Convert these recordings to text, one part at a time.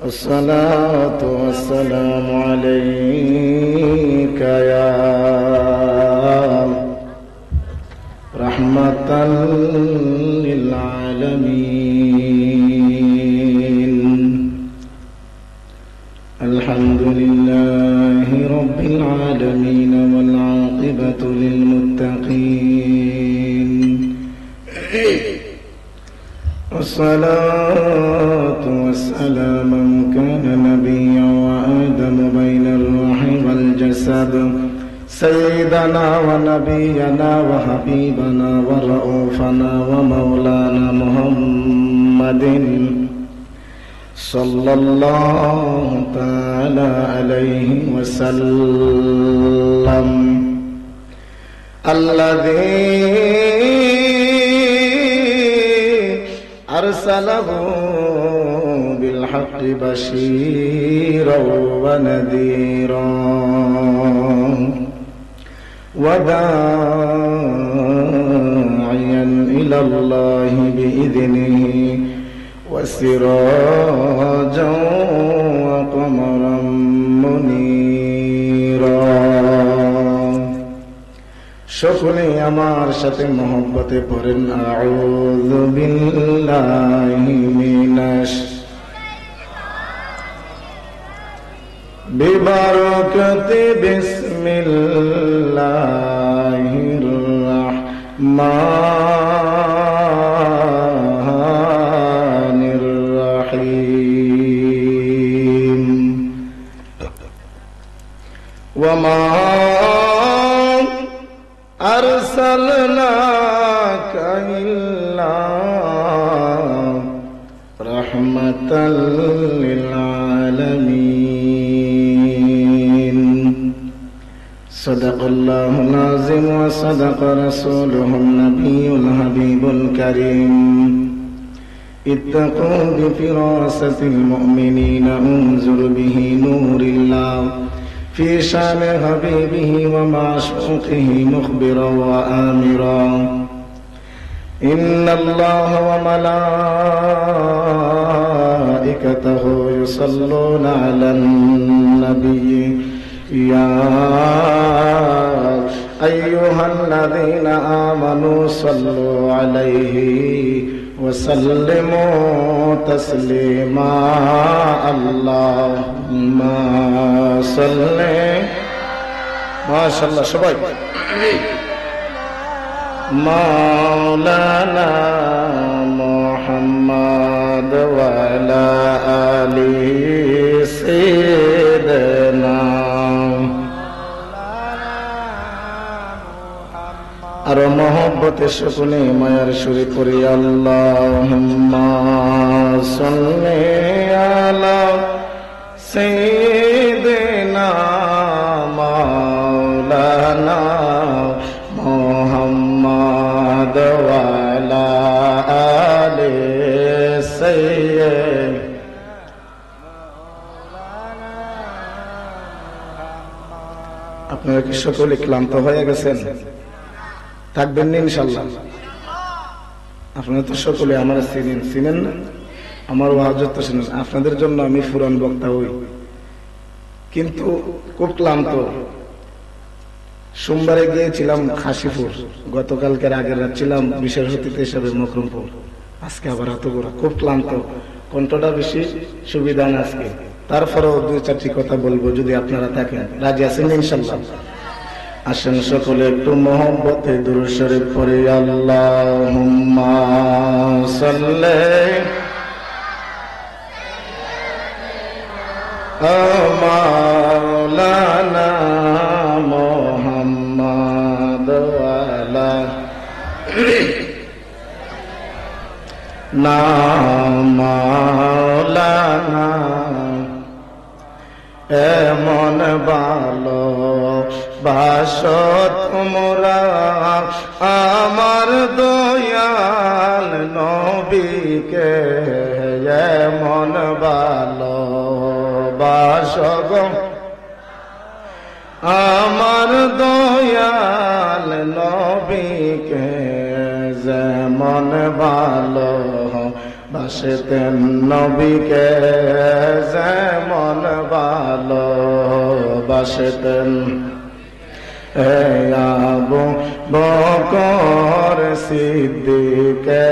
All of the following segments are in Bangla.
الصلاة والسلام عليك يا رحمة للعالمين. الحمد لله رب العالمين والعاقبة للمتقين. والصلاة والسلام من كان نبيا وآدم بين الروح والجسد، سيدنا ونبينا وحبيبنا ورؤوفنا ومولانا محمد صلى الله تعالى عليه وسلم، الذي أرسله بالحق بشيرا ونذيرا وداعيا إلى الله بإذنه وسراجا وقمرا منيرا। সকলে আমার সাথে মহব্বতে পড়েন আউযু বিল্লাহি মিনাশ বিবারাকাতি বিসমিল্লাহির রাহমানির রাহিম। ওয়ামা أرسلناك إلا رحمة للعالمين. صدق الله العظيم وصدق رسوله النبي الحبيب الكريم. اتقوا بفراسة المؤمنين انظر به نور الله في شان حبيبه ومعشوقه مخبرا وآمرا. إن الله وملائكته يصلون على النبي يا أيها الذين آمنوا صلوا عليه وسلموا تسليما. اللهم صل ما شاء الله সবাই مولانا محمد وعلى آله سيدنا আর মহব্বতে সকলে মায়ার সুরে পড়ি আল্লাহুম্মা সাল্লি আলা সাইয়্যিদিনা মাওলানা মুহাম্মদ ওয়া আলা আলি সাইয়্যিদিনা। আপনারা কি সকলে ক্লান্ত হয়ে গেছেন? থাকবেন না ইনশাআল্লাহ? আপনারা তো সকলে আমার চিনেন না, আমার ওয়াজ তো শুনেন। আপনাদের জন্য আমি ফুরান বক্তা হই, কিন্তু খুব ক্লান্ত। সোমবারে গিয়েছিলাম খাসিপুর, গতকালকের আগের রাত ছিলাম বিশেষ অতিথি হিসাবে মকরমপুর, আজকে আবার হাতুগোড়া। খুব ক্লান্ত, কণ্ঠটা বেশি সুবিধা না আজকে। তারপরেও দুই চারটি কথা বলবো যদি আপনারা থাকেন। রাজি আছেন ইনশাআল্লাহ? আসেন সকলে একটু মহব্বতে দুরূদ শরীফ পড়ি। আল্লাহুম্মা সাল্লি মাওলানা মুহাম্মদ ওয়া আলা মাওলানা। এমন ভালো বাসো তোমরা আমার দয়াল নবীকে, এমন ভালো বাসো গো আমার দয়াল নবীকে, যেমন ভালো বাসতেন নবীকে যেমন ভালো বাসতেন আবু বকর সিদ্দিকে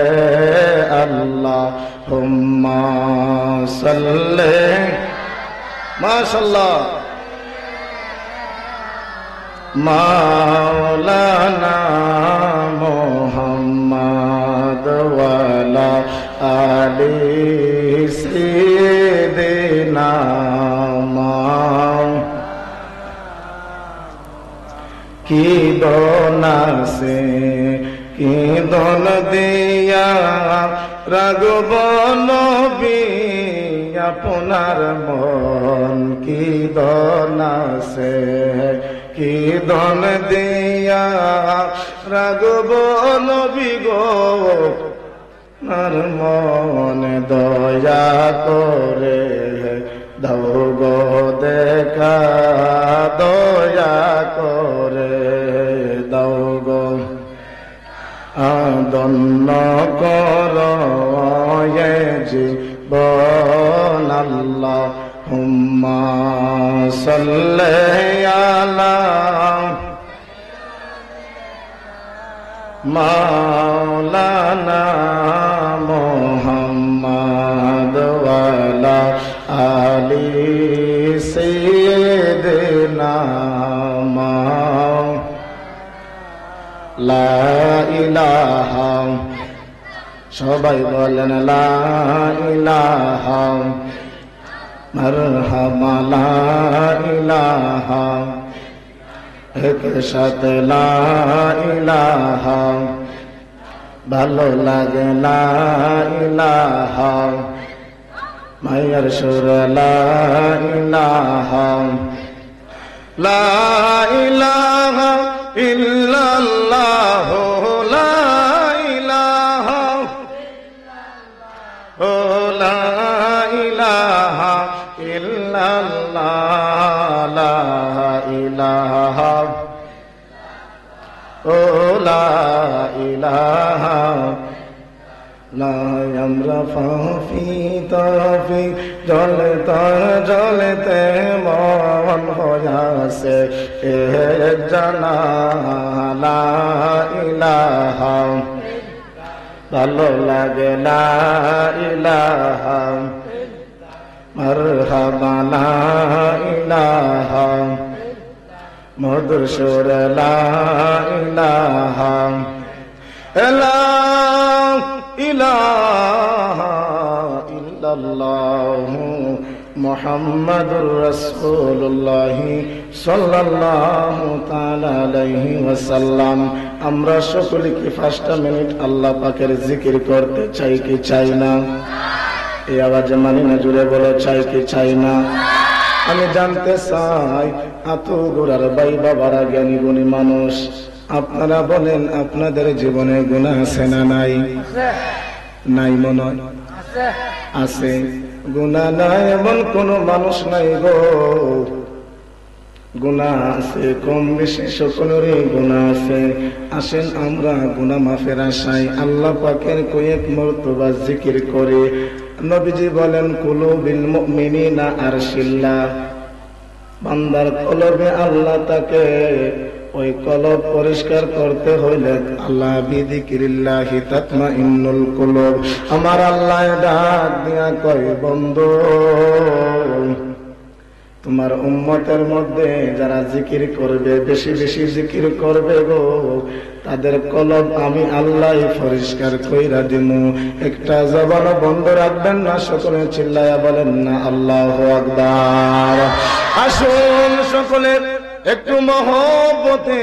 আল্লাহুম্মা সাল্লি মাশাআল্লাহ মাওলানা মুহাম্মদ ওয়ালা আলি সাইয়্যিদিনা কি দোনাসে কি দোন দিয়া রাগব নবী আপনার মন কি দোনাসে কি দন দিয়া রাগব নবী গো আর মন দয়া করে দাও গো দেখা দয়া করে দাও গো দন্ন কর জীবন আল্লাহুম্মা সাল্লি আলা মাওলানা মুহাম্মদ ওয়ালা আলি সাইয়্যিদিনা লা ইলাহা সবাই বলেন লা ইলাহা মারহাবা লা ইলাহা এক সাথে লা ইলাহা ভালো লাগে লা ইলাহা মায়ের সুর লা ইলাহা লা ইলাহা ইল্লাল্লাহ লা ইলাহা ও লা ইলাহা ইল্লাল্লাহ লা ইলাহা ও লা ইলাহা লা আমরা ফাফি তাফি জলতে মন হয়াছে এ জানা লা ইলাহা ভালো লাগে লা ইলাহা মারহাবা লা ইলাহা মধুর সুর লা ইলাহা লা ইলাহা ইল্লাল্লাহ মুহাম্মাদুর রাসূলুল্লাহ সাল্লাল্লাহু তাআলা আলাইহি ওয়াসাল্লাম। আমরা সকলে কি 5টা মিনিট আল্লাহ পাকের জিকির করতে চাই কি চাই না? এই আওয়াজে মানি না, জুড়ে বলো চাই কি চাই না? আমি জানতে চাই এত গোড়ার ভাই বাবারা জ্ঞানী গুণী মানুষ, আপনারা বলেন আপনাদের জীবনে গুনাহ আছে না নাই? নাই মনে হয় আছে। গুনাহ নাই এমন কোন মানুষ নাই গো। গুনাহ আছে, কম বেশি সকলেরই গুনাহ আছে। আসেন আমরা গুনাহ মাফের আশায় আল্লাহ পাকের কয়েক মর্তবা জিকির করে। নবীজি বলেন কুলুবিল মুমিনিনা আরশিল্লাহ, বান্দার কলবে আল্লাহ তাকে ওই কলব পরিষ্কার করতে হইলে আল্লাহ বিযিকিরিল্লাহি তাতমাইন্নুল কুলুব। আমার আল্লাহ ডাক দিয়া কয় বন্ধু, তোমার উম্মতের মধ্যে যারা জিকির করবে, বেশি বেশি জিকির করবে গো, তাদের কলব আমি আল্লাহ পরিষ্কার কইরা দিমু। একটা জবান বন্ধ রাখবেন না। সকলে চিল্লায়া বলেন না আল্লাহু আকবার। আসুন সকলে একটু মহব্বতে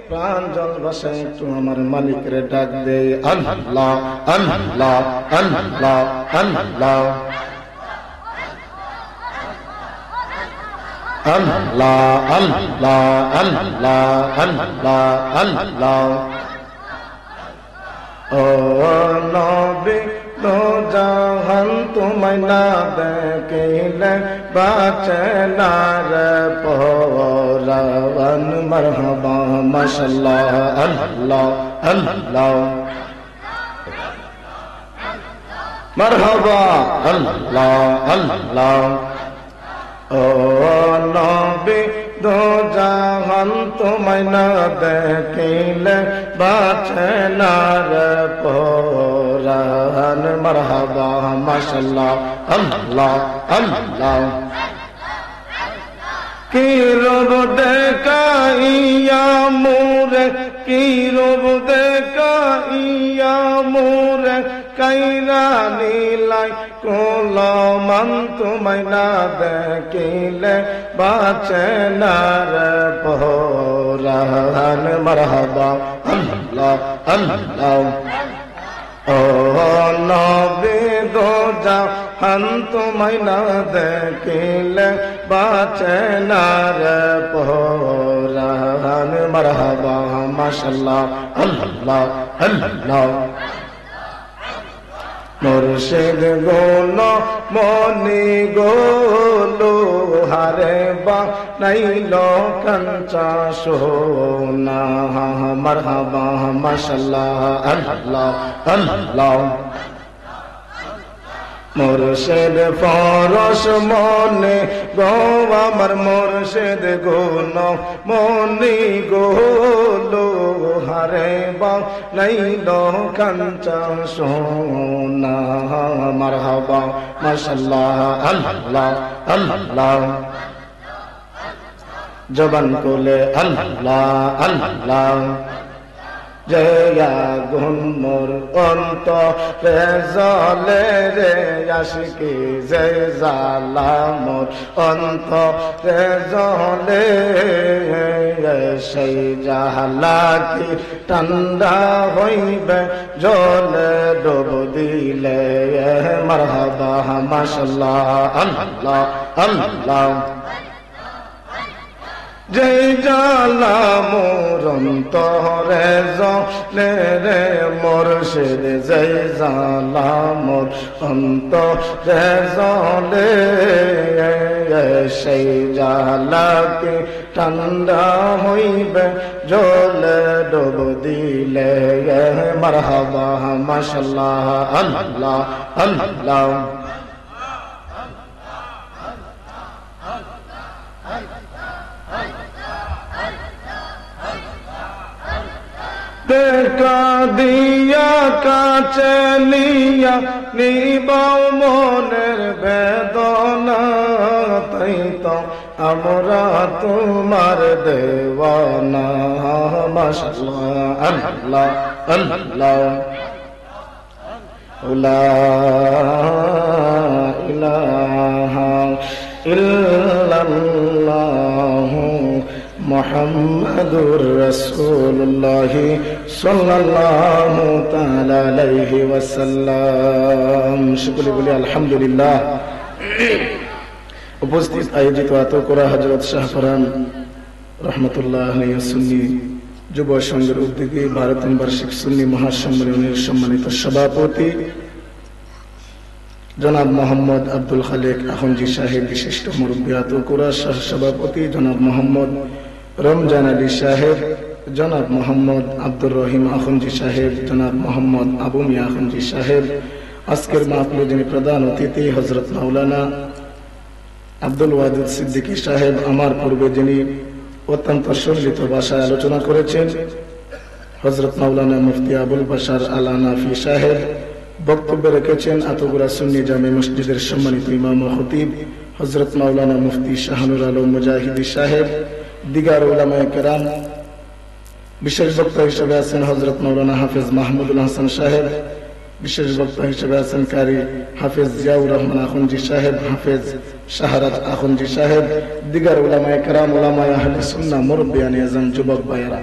প্রাণ জল ভাষায় একটু আমার মালিকের ডাক দেই। আল্লাহ আল্লাহ আল্লাহ আল্লাহ আল্লাহ আল্লাহ আল্লাহ আল্লাহ আল্লাহ। ও নবী দো জাহান তোমায় না দেখিলে বাঁচে না রে পরান। মারহাবা মাশাআল্লাহ আল্লাহ আল্লাহ মারহাবা আল্লাহ আল্লাহ ও নবী দো জাহান তোমায় না দেখিলে বাঁচে না রে পরাণ মারহাবা মাশাআল্লাহ আল্লাহ আল্লাহ কি রূপ দেখাইয়া মোরে কি রূপ দেখাইয়া মোরে কাইরা নীলাই কোলমান তোমায় না দেখিলে বাঁচে না রে পরাণ মারহাবা আল্লাহ আল্লাহ ও নবী দো জাহান তোমায় না দেখিলে বাঁচে না রে পরাণ মারহাবা মাশাআল্লাহ আল্লাহ আল্লাহ মুর্শিদ গুণ মনি গোলো হারে বা নাইল কাঞ্চা সোনা মারহাবা মাশাআল্লাহ আল্লাহ আল্লাহ মুর্শিদ ফরস মনে গো আমার মুর্শিদ গুণ মনি গোলো হারে বা নাইল কাঞ্চা সোনা মারহাবা মাশাআল্লাহ আল্লাহ আল্লাহ জবান কোলে আল্লাহ আল্লাহ জয়া গুণ মোর অন্তরে জলে রে আশিকি জয় জালা মোর অন্তরে জলে সেই জালা কি ঠান্ডা হইবে জলে ডুব দিলে মারহাবা মাশাআল্লাহ আল্লাহ আল্লাহ জয় জালা মোর অন্তরে জলে রে মুর্শিদ জয় জালা মোর অন্তরে জলে সেই জালা কি ঠান্ডা হইবে জলে ডুব দিলে মারহাবা মাশাআল্লাহ আল্লাহ আল্লাহ দেখা দিয়া কাছে নিয়া নিবাও মনের বেদনা তাই তো আমরা তোমার দেওয়ানা মাশাআল্লাহ আল্লাহ আল্লাহ লা ইলাহা ইল্লাল্লাহ মুহাম্মাদুর রাসূলুল্লাহ সাল্লাল্লাহু তাআলা আলাইহি ওয়াসাল্লাম। সকলে বলি আলহামদুলিল্লাহ। উপস্থিত আয়োজিত আতকরা হযরত শাহফরান রহমাতুল্লাহ আলাইহি সুন্নি যুব সংঘের উদ্যোগে ভারতীয় বার্ষিক সুন্নি মহাসম্মেলনের সম্মানিত সভাপতি জনাব মোহাম্মদ আব্দুল খালেক আখুনজি সাহেব, বিশিষ্ট মুরব্বী আতকরা সহ সভাপতি জনাব মোহাম্মদ রমজান আলী সাহেব, জনাব মোহাম্মদ আব্দুর রহিম আখুনজি সাহেব, জনাব মোহাম্মদ আবু মিয়া আখুনজি সাহেব, আজকের মাহফিলে যিনি প্রধান অতিথি হযরত মাওলানা আব্দুল ওয়াদুদ সিদ্দিকী সাহেব, আমার পূর্বে যিনি অত্যন্ত সরলিত ভাষায় আলোচনা করেছেন হযরত মাওলানা মুফতি আবুল বাশার আল আনাফি সাহেব, বক্তব্য রেখেছেন আতকরা সুন্নি জামে মসজিদের সম্মানিত ইমাম ও খতিব হযরত মাওলানা মুফতি শাহানুর আলম মুজাহিদি সাহেব, দিগার উলামায়ে কেরাম। বিশেষ বক্তা হিসেবে আছেন হযরত মাওলানা হাফেজ মাহমুদুল হাসান সাহেব, বিশেষ বক্তা হিসেবে আছেন কারি হাফেজ জিয়াউর রহমান আখুনজি সাহেব, হাফেজ শাহরাত আখুনজি সাহেব, দিগার উলামায়ে কেরাম, উলামায়ে আহলে সুন্নাহ, মুরব্বিয়ানে আযম, যুবক ভাইয়েরা।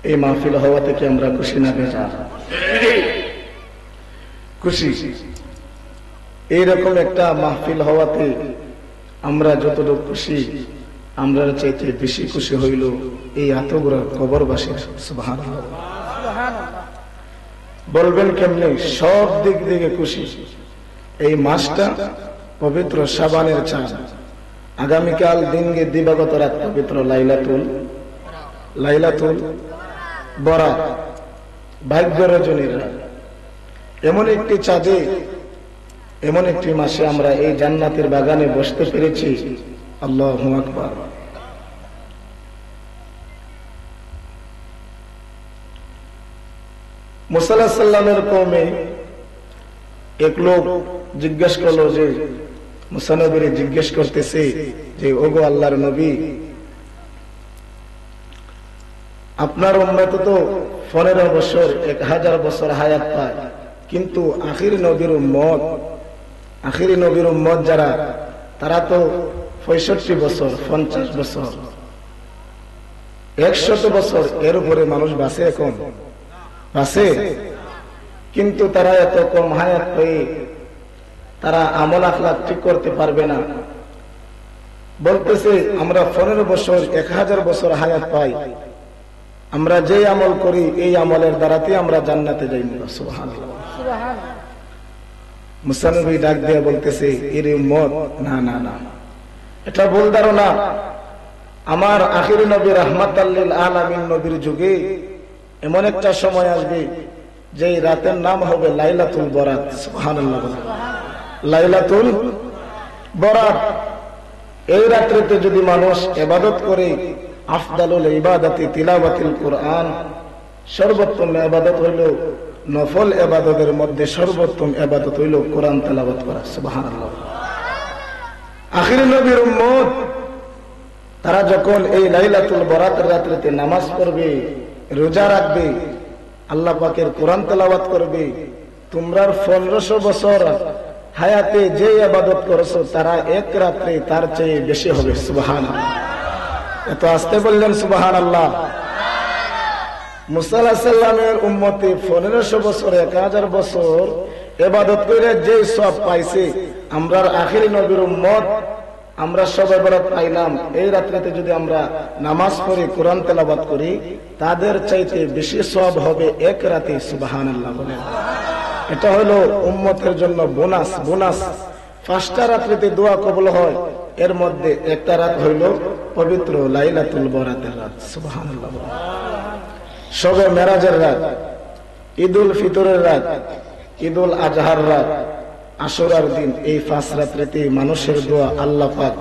এই মাহফিল হওয়াতে কি আমরা খুশি না বেজার? খুশি। এইরকম একটা মাহফিল হওয়াতে আমরা যতটুকু খুশি, আমরা চাইতে বেশি খুশি হইল এই আতকরা কবরবাসীর। সুবহানাল্লাহ। বলবেন কেমনে? সব দিক থেকে খুশি। এই মাসটা পবিত্র শাবানের চাঁদ, আগামীকাল দিনকে দিবাগত রাত পবিত্র লাইলাতুল বরাত, ভাগ্য রজনীর রাত। এমন একটি চাঁদে এমন একটি মাসে আমরা এই জান্নাতের বাগানে বসতে পেরেছি। আল্লাহু আকবার। মুসা আলাইহিস সালামের কওমে এক লোক জিজ্ঞেস করলো, যে মুসা নবীর জিজ্ঞেস করতেছে যে ওগো আল্লাহর নবী, আপনার উম্মত তো 15 বছর 1000 বছর হায়াত পায়, কিন্তু আখির নবীর উম্মত যারা, তারা তো 65 বছর 50 বছর 100 বছর এর উপরে মানুষ বাঁচে, এখন বাঁচে, কিন্তু তারা এত কম হায়াত পেয়ে তারা আমল আখলাক ঠিক করতে পারবে না। বলতেছে আমরা 15 বছর 1000 বছর হায়াত পাই, আমরা যে আমল করি এই আমলের দ্বারাতে আমরা জান্নাতে যাই। সুবহানাল্লাহ। মুসা নবী ডাক দিয়ে বলতেছে, এর উম্মত, না না না, এটা ভুল ধারণা। আমার আখির নবী রাহমাতাল লিল আলামিন নবীর যুগে এমন একটা সময় আসবে যে রাতের নাম হবে লাইলাতুল বরাত। সুবহানাল্লাহ। লাইলাতুল বরাত, এই রাত্রিতে যদি মানুষ ইবাদত করে, আফদালুল ইবাদাতি তিলাওয়াতুল কুরআন, সর্বোত্তম ইবাদত হইল, নফল ইবাদতের মধ্যে সর্বোত্তম ইবাদত হইল কোরআন তেলাওয়াত করা। সুবহানাল্লাহ। আখির নবীর উম্মত তারা যখন এই লাইলাতুল বরাতের রাত্রিতে নামাজ পড়বে, রোজা রাখবে, আল্লাহ পাকের কোরআন তেলাওয়াত করবে, তোমরা 1500 বছর হায়াতে যে ইবাদত করেছো তারা এক রাত্রে তার চেয়ে বেশি হবে। সুবহানাল্লাহ। এত আস্তে বললেন সুবহানাল্লাহ। মুসা আলাইহিস সালামের উম্মতে 1500 বছর 1000 বছর ইবাদত করে যে সওয়াব পাইছে, আমরা আখির নবীর উম্মত আমরা সবে বরাত পাইলাম, এই রাত্রিতে যদি আমরা নামাজ পড়ি, কোরআন তেলাওয়াত করি, তাদের চাইতে বেশি সওয়াব হবে এক রাতে। সুবহানাল্লাহ বলেন। এটা হলো উম্মতের জন্য বোনাস। 5টা রাত্রিতে দোয়া কবুল হয়, এর মধ্যে একটা রাত হইল পবিত্র লাইলাতুল বরাতের রাত। সুবহানাল্লাহ। শবে মেরাজের রাত, ঈদুল ফিতরের রাত, ঈদুল আজহার রাত, আশুরার দিন, এই 5 রাত্রিতে মানুষের দোয়া আল্লাহ পাক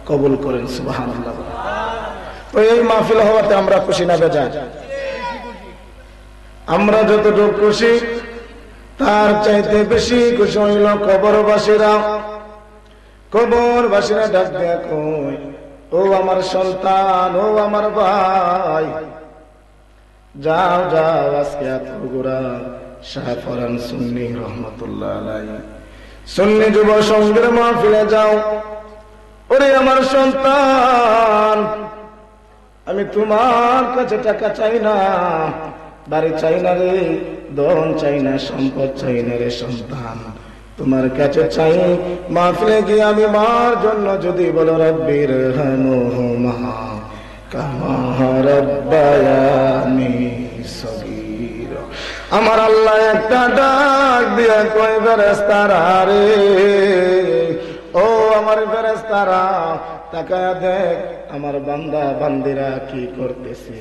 কবুল করেন। সুবহানাল্লাহ। তো এই মাহফিল হওয়াতে আমরা খুশি না বেজার? আমরা যতটুকু খুশি তার চাইতে বেশি খুশি হইল কবরবাসীরা। কবরবাসীরা ডাক দেয়া কই, ও আমার সন্তান, ও আমার ভাই, যাও যাও, আজকে আতগুরা শাহ ফরান সুন্নি রহমাতুল্লাহ আলাইহি সুন্নি যুব সংঘের মাহফিলে যাও। ওরে আমার সন্তান, আমি তোমার কাছে টাকা চাই না, বাড়ি চাই না রে, ধন চাই না, সম্পদ চাই না রে সন্তান, তোমার কাছে চাই মাহফিলে গিয়ে আমি মার জন্য যদি বলো রব্বির হামহুমা কামা রাব্বায়ানি সগীরা, আমার আল্লাহ একটা ডাক দিয়া কই, ফেরেশতারা রে, ও আমার ফেরেশতারা, তাকায়া দেখ আমার বান্দা বান্দিরা কি করতেছে।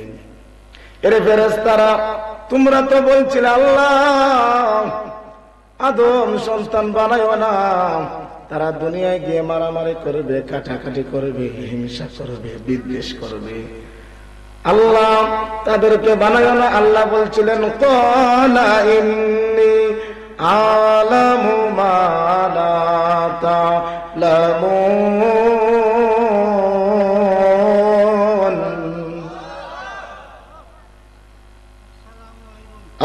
এরে ফেরেশতারা, তোমরা তো বলছিলে আল্লাহ আদম সন্তান বানাইও না, তারা দুনিয়ায় গিয়ে মারামারি করবে, কাটাকাটি করবে, হিংসা করবে, বিদ্বেষ করবে, আল্লাহ তাদেরকে বানাইও না। আল্লাহ বলছিলেন ক্বালা ইন্নী আ'লামু মা লা তা'লামুন।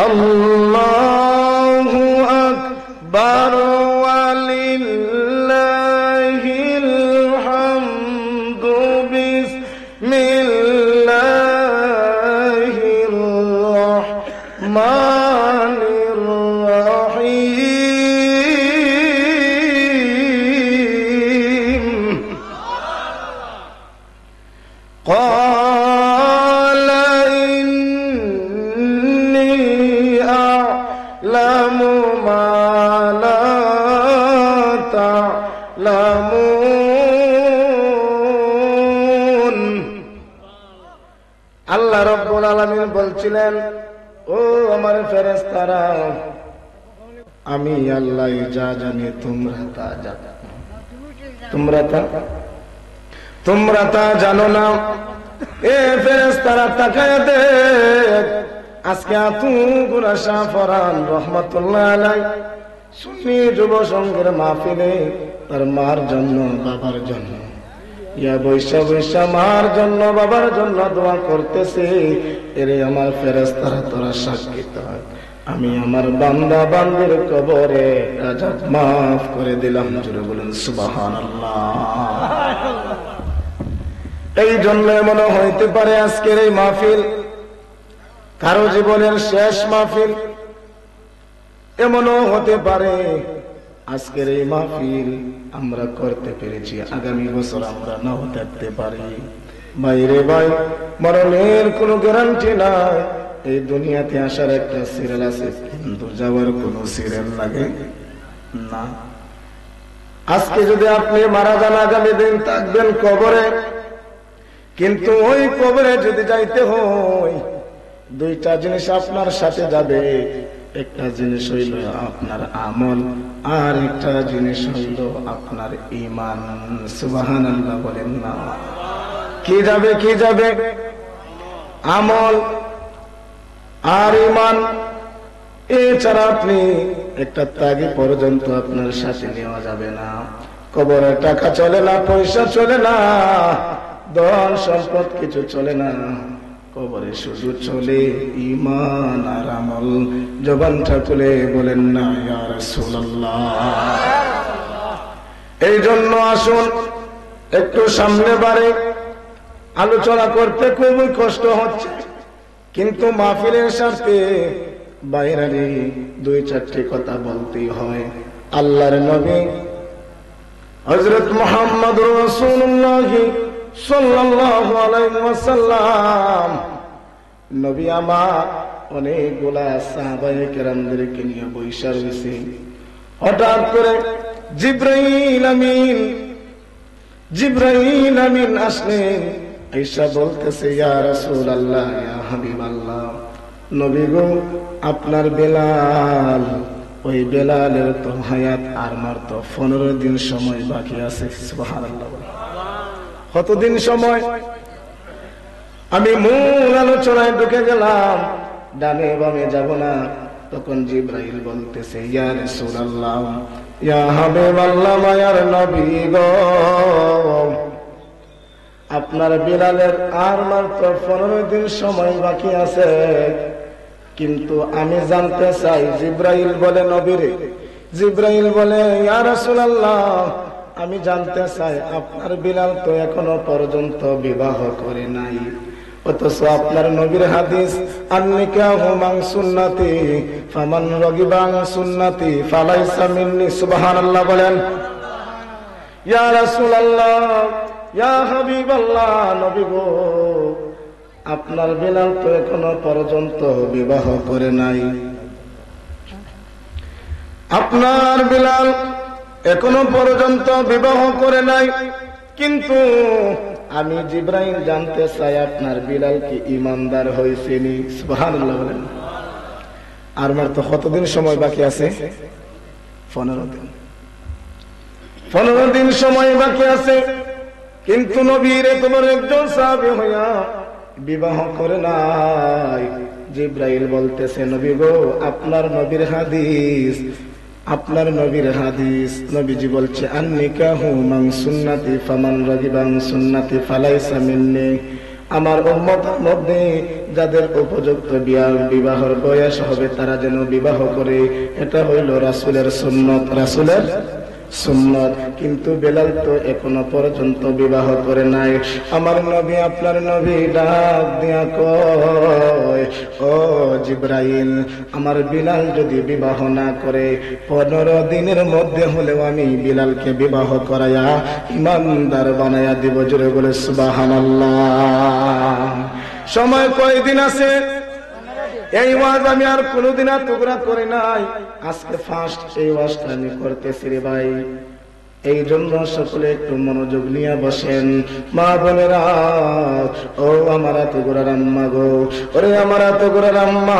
আল্লাহু আকবার ওয়ালিল্লাহিল হামদু, বিসমিল্লাহির রাহমানির রাহিম। ক্বালা ইন্নী আ'লামু মা লা তা'লামুন। আল্লাহ রাব্বুল আলামিন বলছিলেন, ও আমার ফেরেশতারা, আমি আল্লাহ যা জানি, তোমরা তা জানো, তোমরা তা জানো না। এ ফেরেশতারা তাকায় দেখ, আজকে আতুগুরা শাহ ফরহান রহমাতুল্লাহ আলাইহি সুন্নি যুব সংঘের মাহফিলে তার মার জন্য, বাবার জন্য, ইয়া বৈশা বৈশা মার জন্য, বাবার জন্য দোয়া করতেছে। এরে আমার ফেরেশতারা, তোরা সাক্ষী থাক, আমি আমার বান্দা বান্দির কবরে আযাব মাফ করে দিলাম। জোরে বলেন সুবহানাল্লাহ। এই জন্য মনে হইতে পারে আজকের এই মাহফিল কারো জীবনের শেষ মাহফিল, এমনও হতে পারে আজকের এই মাহফিল আমরা করতে পেরেছি, আগামী বছর আমরা নাও থাকতে পারি। বাইরে ভাই, মরণের কোনো গ্যারান্টি নাই। এই দুনিয়াতে আসার একটা সিরিয়াল আছে, কিন্তু যাওয়ার কোনো সিরিয়াল লাগে না। আজকে যদি আপনি মারা যান, আগামী দিন থাকবেন কবরে, কিন্তু ওই কবরে যদি যাইতে হয়, দুইটা জিনিস আপনার সাথে যাবে। একটা জিনিস হইল আপনার আমল, আর একটা জিনিস হইল আপনার ঈমান। সুবহানাল্লাহ বলেন না। কি যাবে? কি যাবে? আমল আর ঈমান। এছাড়া আপনি একটা তাগি পর্যন্ত আপনার সাথে নেওয়া যাবে না। কবরে টাকা চলে না, পয়সা চলে না, ধন সম্পদ কিছু চলে না। কবরে শুধু চলে ঈমান আর আমল। জবানটা খুলে বলেন না ইয়া রাসূলুল্লাহ। এই জন্য আসুন একটু সামনে বাড়ে। আলোচনা করতে খুবই কষ্ট হচ্ছে, কিন্তু মাহফিলের স্বার্থে বাইরে দুই চারটি কথা বলতেই হয়। আল্লাহর নবী হযরত মুহাম্মদুর রাসূলুল্লাহ সাল্লাল্লাহু আলাইহি ওয়াসাল্লাম, নবী আমার অনেকগুলা সাহাবায়ে কেরামদেরকে নিয়ে বৈশা রয়েছে। হঠাৎ করে জিবরাইল আমিন আসলেন, আয়েশা বলতেছে ইয়া রাসূলুল্লাহ, ইয়া হাবিবাল্লাহ, নবী গো, আপনার বেলাল, ওই বেলালের তো হায়াত আর মাত্র 15 দিন সময় বাকি আছে। সুবহানাল্লাহ। কতদিন সময়? আমি মূল আলোচনায় ঢুকে গেলাম, ডানে বামে যাব না। তখন জিবরাইল বলতেছে ইয়া রাসূলুল্লাহ, ইয়া হাবিবাল্লাহ, মায়ার নবী গো, আপনার বিলালের আর মাত্র 15 দিন সময় বাকি আছে। কিন্তু আমি জানতে চাই, জিবরাইল বলে নবীরে, জিবরাইল বলে ইয়া রাসূলুল্লাহ, আমি জানতে চাই আপনার বিলাল তো এখনো পর্যন্ত বিবাহ করে নাই, অথচ আপনার নবীর হাদিস আন-নিকাহু মান সুন্নতি ফামান রাগিবা আন সুন্নতি ফালাইসা মিন্নি। সুবহানাল্লাহ বলেন। ইয়া রাসূলুল্লাহ, ইয়া হাবিবাল্লাহ, নবী গো, আপনার বিলাল তো এখনো পর্যন্ত বিবাহ করে নাই। আপনার বিলাল এখনো পর্যন্ত বিবাহ করে নাই, কিন্তু আমি জিবরাইল জানতে চাই আপনার বিলাল কি ঈমানদার হয়েছে নি? সুবহানাল্লাহ বলেন। আর মাত্র কতদিন সময় বাকি আছে? 15 দিন। 15 দিন সময় বাকি আছে, কিন্তু নবীর তোমার একজন সাহাবী হইয়া বিবাহ করে নাই। জিবরাইল বলতেছে নবী গো, আপনার নবীর হাদিস, আপনার নবীর হাদিস, নবীজি বলছে আন-নিকাহু মান সুন্নতি ফামান রাগিবা আন সুন্নতি ফালাইসা মিন্নি। আমার উম্মতের মধ্যে যাদের উপযুক্ত বিবাহের বয়স হবে তারা যেন বিবাহ করে, এটা হইল রাসূলের সুন্নত, রাসূলের সুন্নত। কিন্তু বেলাল তো এখনো পর্যন্ত বিবাহ করে নাই। আমার নবী, আপনার নবী ডাক দিয়া কয়, ও জিবরাইল, আমার বিলাল যদি বিবাহ না করে 15 দিনের মধ্যে হলেও আমি বিলালকে বিবাহ করাইয়া ঈমানদার বানাইয়া দিব। জোরে বলে সুবহানাল্লাহ। সময় কয়দিন আছে? এই ওয়াজ আমি আর কোনদিন টুকরা করে নাই, আজকে ফার্স্ট এই ওয়াজটা আমি করতেছি রে ভাই। এই জন্য সকলে একটু মনোযোগ নিয়ে বসেন। মা বোনেরা, ও আমার এতগুড়ার আম্মা গো, ওরে আমার এতগুড়ার আম্মা,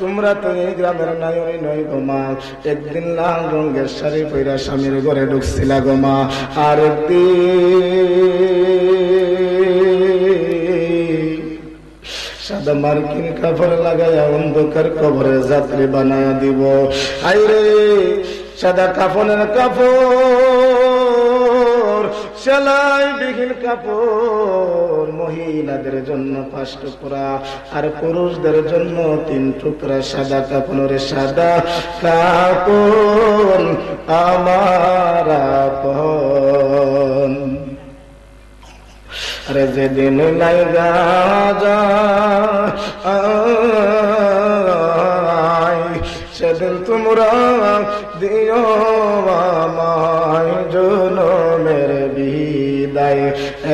তোমরা তো এই গ্রামের নায়রি নয় গো মা, একদিন লাল রঙের শাড়ি পইরা স্বামীর ঘরে ঢুকছিলা গো মা, আর সাদা মার্কিন কাপড় লাগাইয়া অন্ধকার কবরে যাত্রী বানায়া দিব। আইরে সাদা কাফনের কাপড়, সেলাই বিহীন কাপড়, মহিলাদের জন্য 5 টুকরা আর পুরুষদের জন্য 3 টুকরা সাদা কাপড়ের সাদা কাপড় আমার আপন। আরে যেদিন লাইগা যায় সেদিন তোমরা দিও আমায় জনমের বিদায়।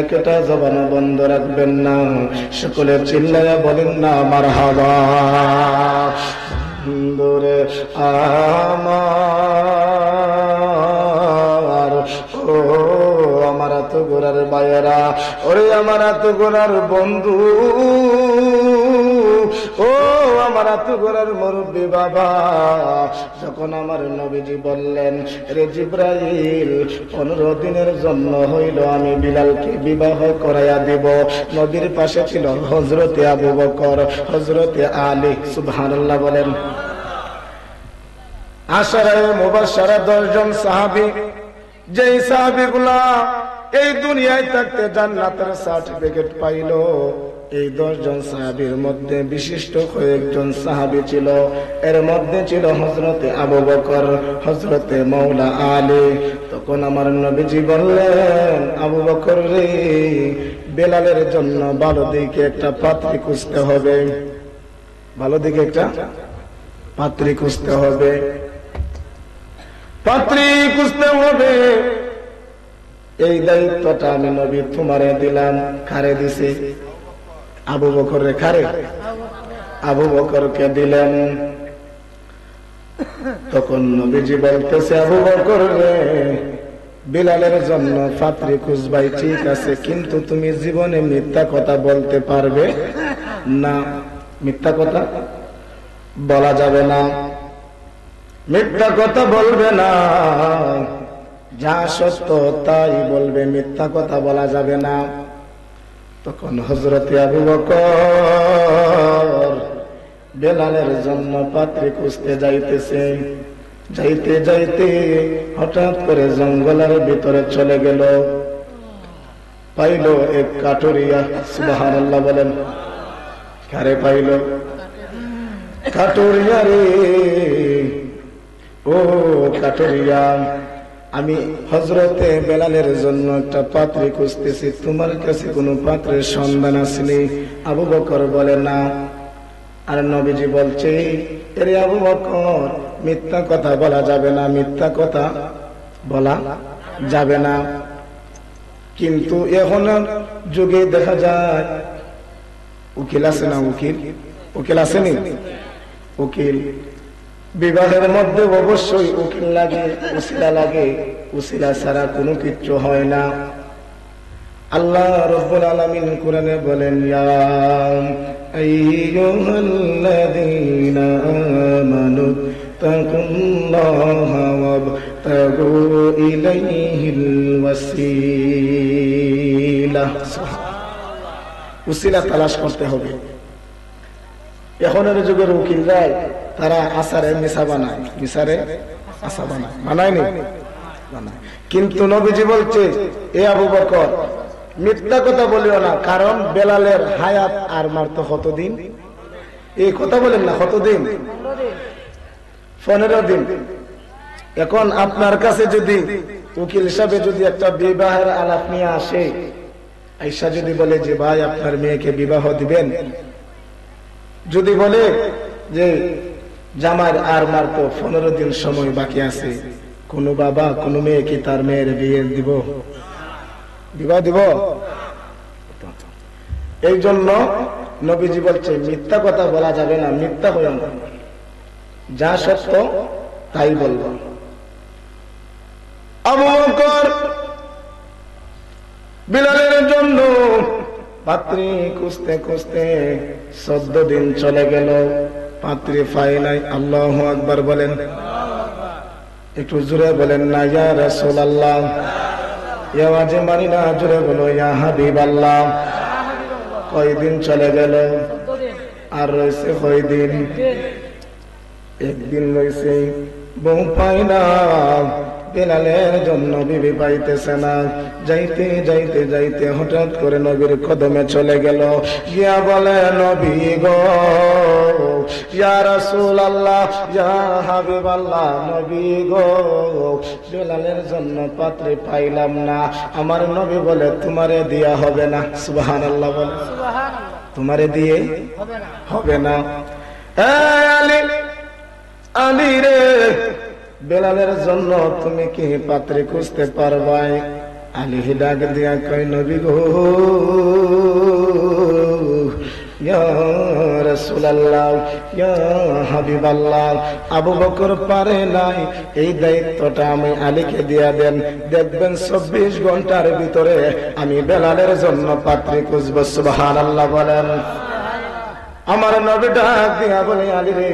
একটা জবান বন্ধ রাখবেন না, সকলে চিল্লায়া বলেন না মারহাবা। দূরে আমার ও আমার তো গোড়ার বায়েরা, ওরে আমার তো গোড়ার বন্ধু, ও আমার তো গোড়ার মুরব্বী বাবা, যখন আমার নবীজি বললেন রে জিব্রাইল 15 দিনের জন্য হইল আমি বিলালকে বিবাহ করাইয়া দিব, নবীর পাশে ছিল হযরতে আবু বকর, হযরতে আলী, সুবহানাল্লাহ বলেন। আশারায়ে মুবাশশারা 10 জন সাহাবী, যেই সাহাবীগুলা এই দুনিয়ায় থাকতে জান্নাতের সার্টিফিকেট পাইল, এই 10 জন সাহাবীর মধ্যে বিশিষ্ট কয়েকজন সাহাবী ছিল। এর মধ্যে ছিল হযরতে আবু বকর, হযরতে মাওলা আলী। তখন আমার নবীজি বললেন, আবু বকর রে, বেলালের জন্য ভালো দিকে একটা পাত্রী খুঁজতে হবে, ভালো দিকে একটা পাত্রী খুঁজতে হবে, পাত্রী খুঁজতে হবে। এই দায়িত্বটা আমি নবী তোমারে দিলাম। কারে দিছে? আবু বকরের। কারে? আবু বকরকে দিলেন। তখন নবীজি বলতেছে, আবু বকর রে, বিলালের জন্য পাত্রী খুঁজবাই ঠিক আছে, কিন্তু তুমি জীবনে মিথ্যা কথা বলতে পারবে না। মিথ্যা কথা বলা যাবে না, মিথ্যা কথা বলবে না, যা সত্য তাই বলবে, মিথ্যা কথা বলা যাবে না। তখন হযরতে আবু বকর বেলালের জন্য পাত্রী খুঁজতে যাইতেছে। যাইতে যাইতে হঠাৎ করে জঙ্গলের ভিতরে চলে গেল, পাইল এক কাঠুরিয়া, সুবহানাল্লাহ বলেন। কারে পাইল? কাঠুরিয়া রে, ও কাঠুরিয়া, আমি হযরতে বেলালের জন্য একটা পাত্রী খুঁজতেছি, তোমার কাছে কোনো পাত্রের সন্ধান আসেনি? আবু বকর বলে না। আর নবীজি বলছে, এরে আবু বকর, মিথ্যা কথা বলা যাবে না, মিথ্যা কথা বলা যাবে না। কিন্তু এখন যুগে দেখা যায় উকিল আছে না, উকিল, উকিল আসেনি? উকিল বিবাহের মধ্যে অবশ্যই উকিল লাগে, উসিলা লাগে, উসিলা ছাড়া কোনো কিচ্ছু হয় না। আল্লাহ রাব্বুল আলামিন কোরআনে বলেন, ইয়া আইয়ুহাল্লাযীনা আমানু তাকুল্লাহা ওয়াবতাগু ইলাইহিল ওয়াসিলা। উসিলা তালাশ করতে হবে। এখনের যুগের উকিলরা তারা আসারে মিশা বানায়, মিশারে আসা বানায়, বানায়নি? বানায়। কিন্তু নবীজি বলছে, এ আবু বকর, মিথ্যা কথা বলিও না, কারণ বেলালের হায়াত আর মাত্র কতদিন? এই কথা বলেন না, কতদিন? 15 দিন। এখন আপনার কাছে যদি উকিল হিসাবে যদি একটা বিবাহের আলাপ নিয়ে আসে, আয়েশা যদি বলে যে ভাই আপনার মেয়েকে বিবাহ দিবেন, যদি বলে যে জামার আর মাত্র 15 দিন সময় বাকি আছে, কোন বাবা কোন মেয়ে কি তার মেয়ের বিয়ে দিব? বিবাহ দিব? এই জন্য নবীজি বলছে, মিথ্যা কথা বলা যাবে না, মিথ্যা হইও না, যা সত্য তাই বলবো। আবু বকর বিলালের জন্য পাত্রী খুঁজতে খুঁজতে 14 দিন চলে গেল। পাত্রী পাই নাই। আল্লাহু আকবার বলেন, একটু জোরে বলেন না ইয়া রাসূলুল্লাহ। ইয়া ওয়াজে মানি না, জোরে বলো ইয়া হাবিবাল্লাহ। কয়দিন চলে গেল, আর রয়েছে কয়দিন? একদিন রয়েছে। বউ পাই না, বেলালের জন্য বিবি পাইতেছে না। যাইতে যাইতে যাইতে হঠাৎ করে নবীর কদমে চলে গেল, গিয়া বলে নবী গো, ইয়া রাসূলুল্লাহ, ইয়া হাবিবাল্লাহ, নবী গো, বেলালের জন্য পাত্রী পাইলাম না। আমার নবী বলে তোমারে দিয়া হবে না। সুবহানাল্লাহ বলে, তোমারে দিয়ে হবে না। আলী, আলী রে, বেলালের জন্য তুমি কি পাত্রী খুঁজতে পারবাই? আলী ডাক দিয়া কয় নবী গো, ইয়া রাসূলুল্লাহ, ইয়া হাবিবাল্লাহ, আবু বকর পারে নাই, এই দায়িত্বটা আমি আলীকে দিয়া দেন। দেখবেন 24 ঘন্টার ভিতরে আমি বেলালের জন্য পাত্রী খুঁজব। সুবহানাল্লাহ বলেন। আমার নবী ডাক দিয়া বলে আলী রে,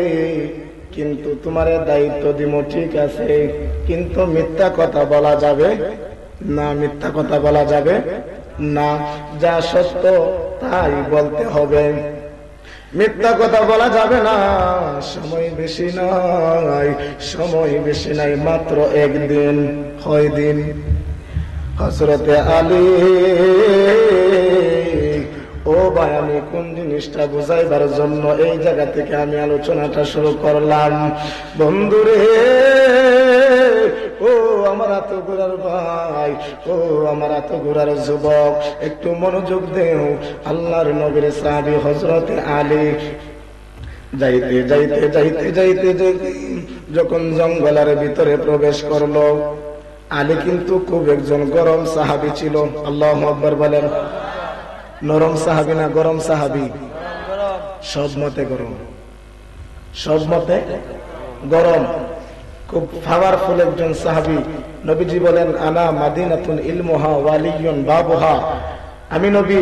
কিন্তু তোমার দায়িত্ব দিব ঠিক আছে, কিন্তু মিথ্যা কথা বলা যাবে না। মিথ্যা কথা বলা যাবে না, যা সত্য তাই বলতে হবে, মিথ্যা কথা বলা যাবে না। সময় বেশি নাই, সময় বেশি নাই, মাত্র একদিন। কয়দিন? হযরতে আলী, ও ভাই, আমি কোন জিনিসটা বুঝাইবার জন্য এই জায়গা থেকে আমি আলোচনাটা শুরু করলাম। বন্ধুরে, ও আমার এত গোড়ার ভাই, ও আমার এত গোড়ার যুবক, একটু মনোযোগ দেও। আল্লাহর নবীর সাহাবী হযরতে আলী যাইতে যাইতে যাইতে যাইতে যাইতে যখন জঙ্গলের ভিতরে প্রবেশ করলো, আলী কিন্তু খুব একজন গরম সাহাবী ছিল। আল্লাহু আকবার বলেন। নরম সাহাবী না গরম সাহাবী? সব মতে গরম, সব মতে গরম, খুব পাওয়ারফুল একজন সাহাবী। নবীজি বলেন, আনা মাদিনাতুন ইলমুহা ওয়ালিয়ুন বাবুহা, আমি নবী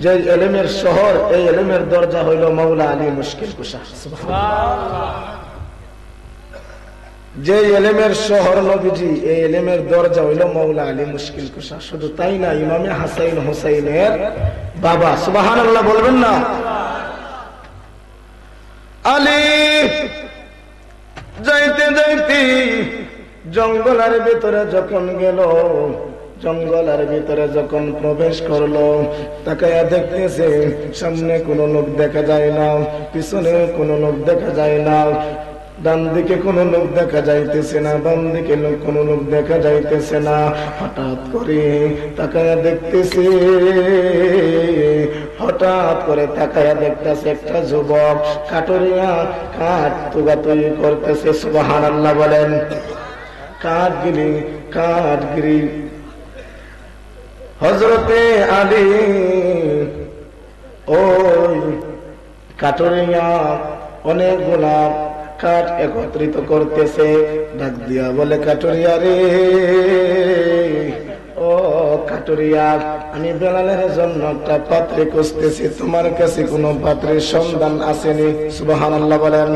যে ইলমের শহর, এই ইলমের দরজা হইল মাওলা আলী মুশকিল কুশা। সুবহানাল্লাহ। যে ইলমের শহর নবীজি, এই ইলমের দরজা হইল মাওলা আলী মুশকিল কুশা। শুধু তাই না, ইমামে হাসান হুসাইনের বাবা। সুবহানাল্লাহ বলবেন না? আলী যাইতে যাইতে জঙ্গলের ভিতরে যখন গেল, জঙ্গলের ভিতরে যখন প্রবেশ করলো, তাকায়া দেখতেছে সামনে কোনো লোক দেখা যায় না, পিছনে কোনো লোক দেখা যায় না, ডান দিকে কোনো লোক দেখা যাইতেছে না, বাম দিকে কোনো লোক দেখা যাইতেছে না। হঠাৎ করে তাকায়া দেখতেছে, হঠাৎ করে তাকায়া দেখতেছে একটা যুবক কাটুরিয়া কাঠ তুগাতুগি করতেছে। সুবহানাল্লাহ বলেন। কাঠগিরি, কাঠগিরি। হযরতে আলী ওই কাটুরিয়া অনেকগুলা কাঠ একত্রিত করতেছে। ডাক দিয়া বলে, কাটুরিয়া রে, ও কাটুরিয়া, আমি বেলালের জন্য একটা পাত্রী খুঁজতেছি, তোমার কাছে কোনো পাত্রীর সন্ধান আসেনি? সুবহানাল্লাহ বলেন।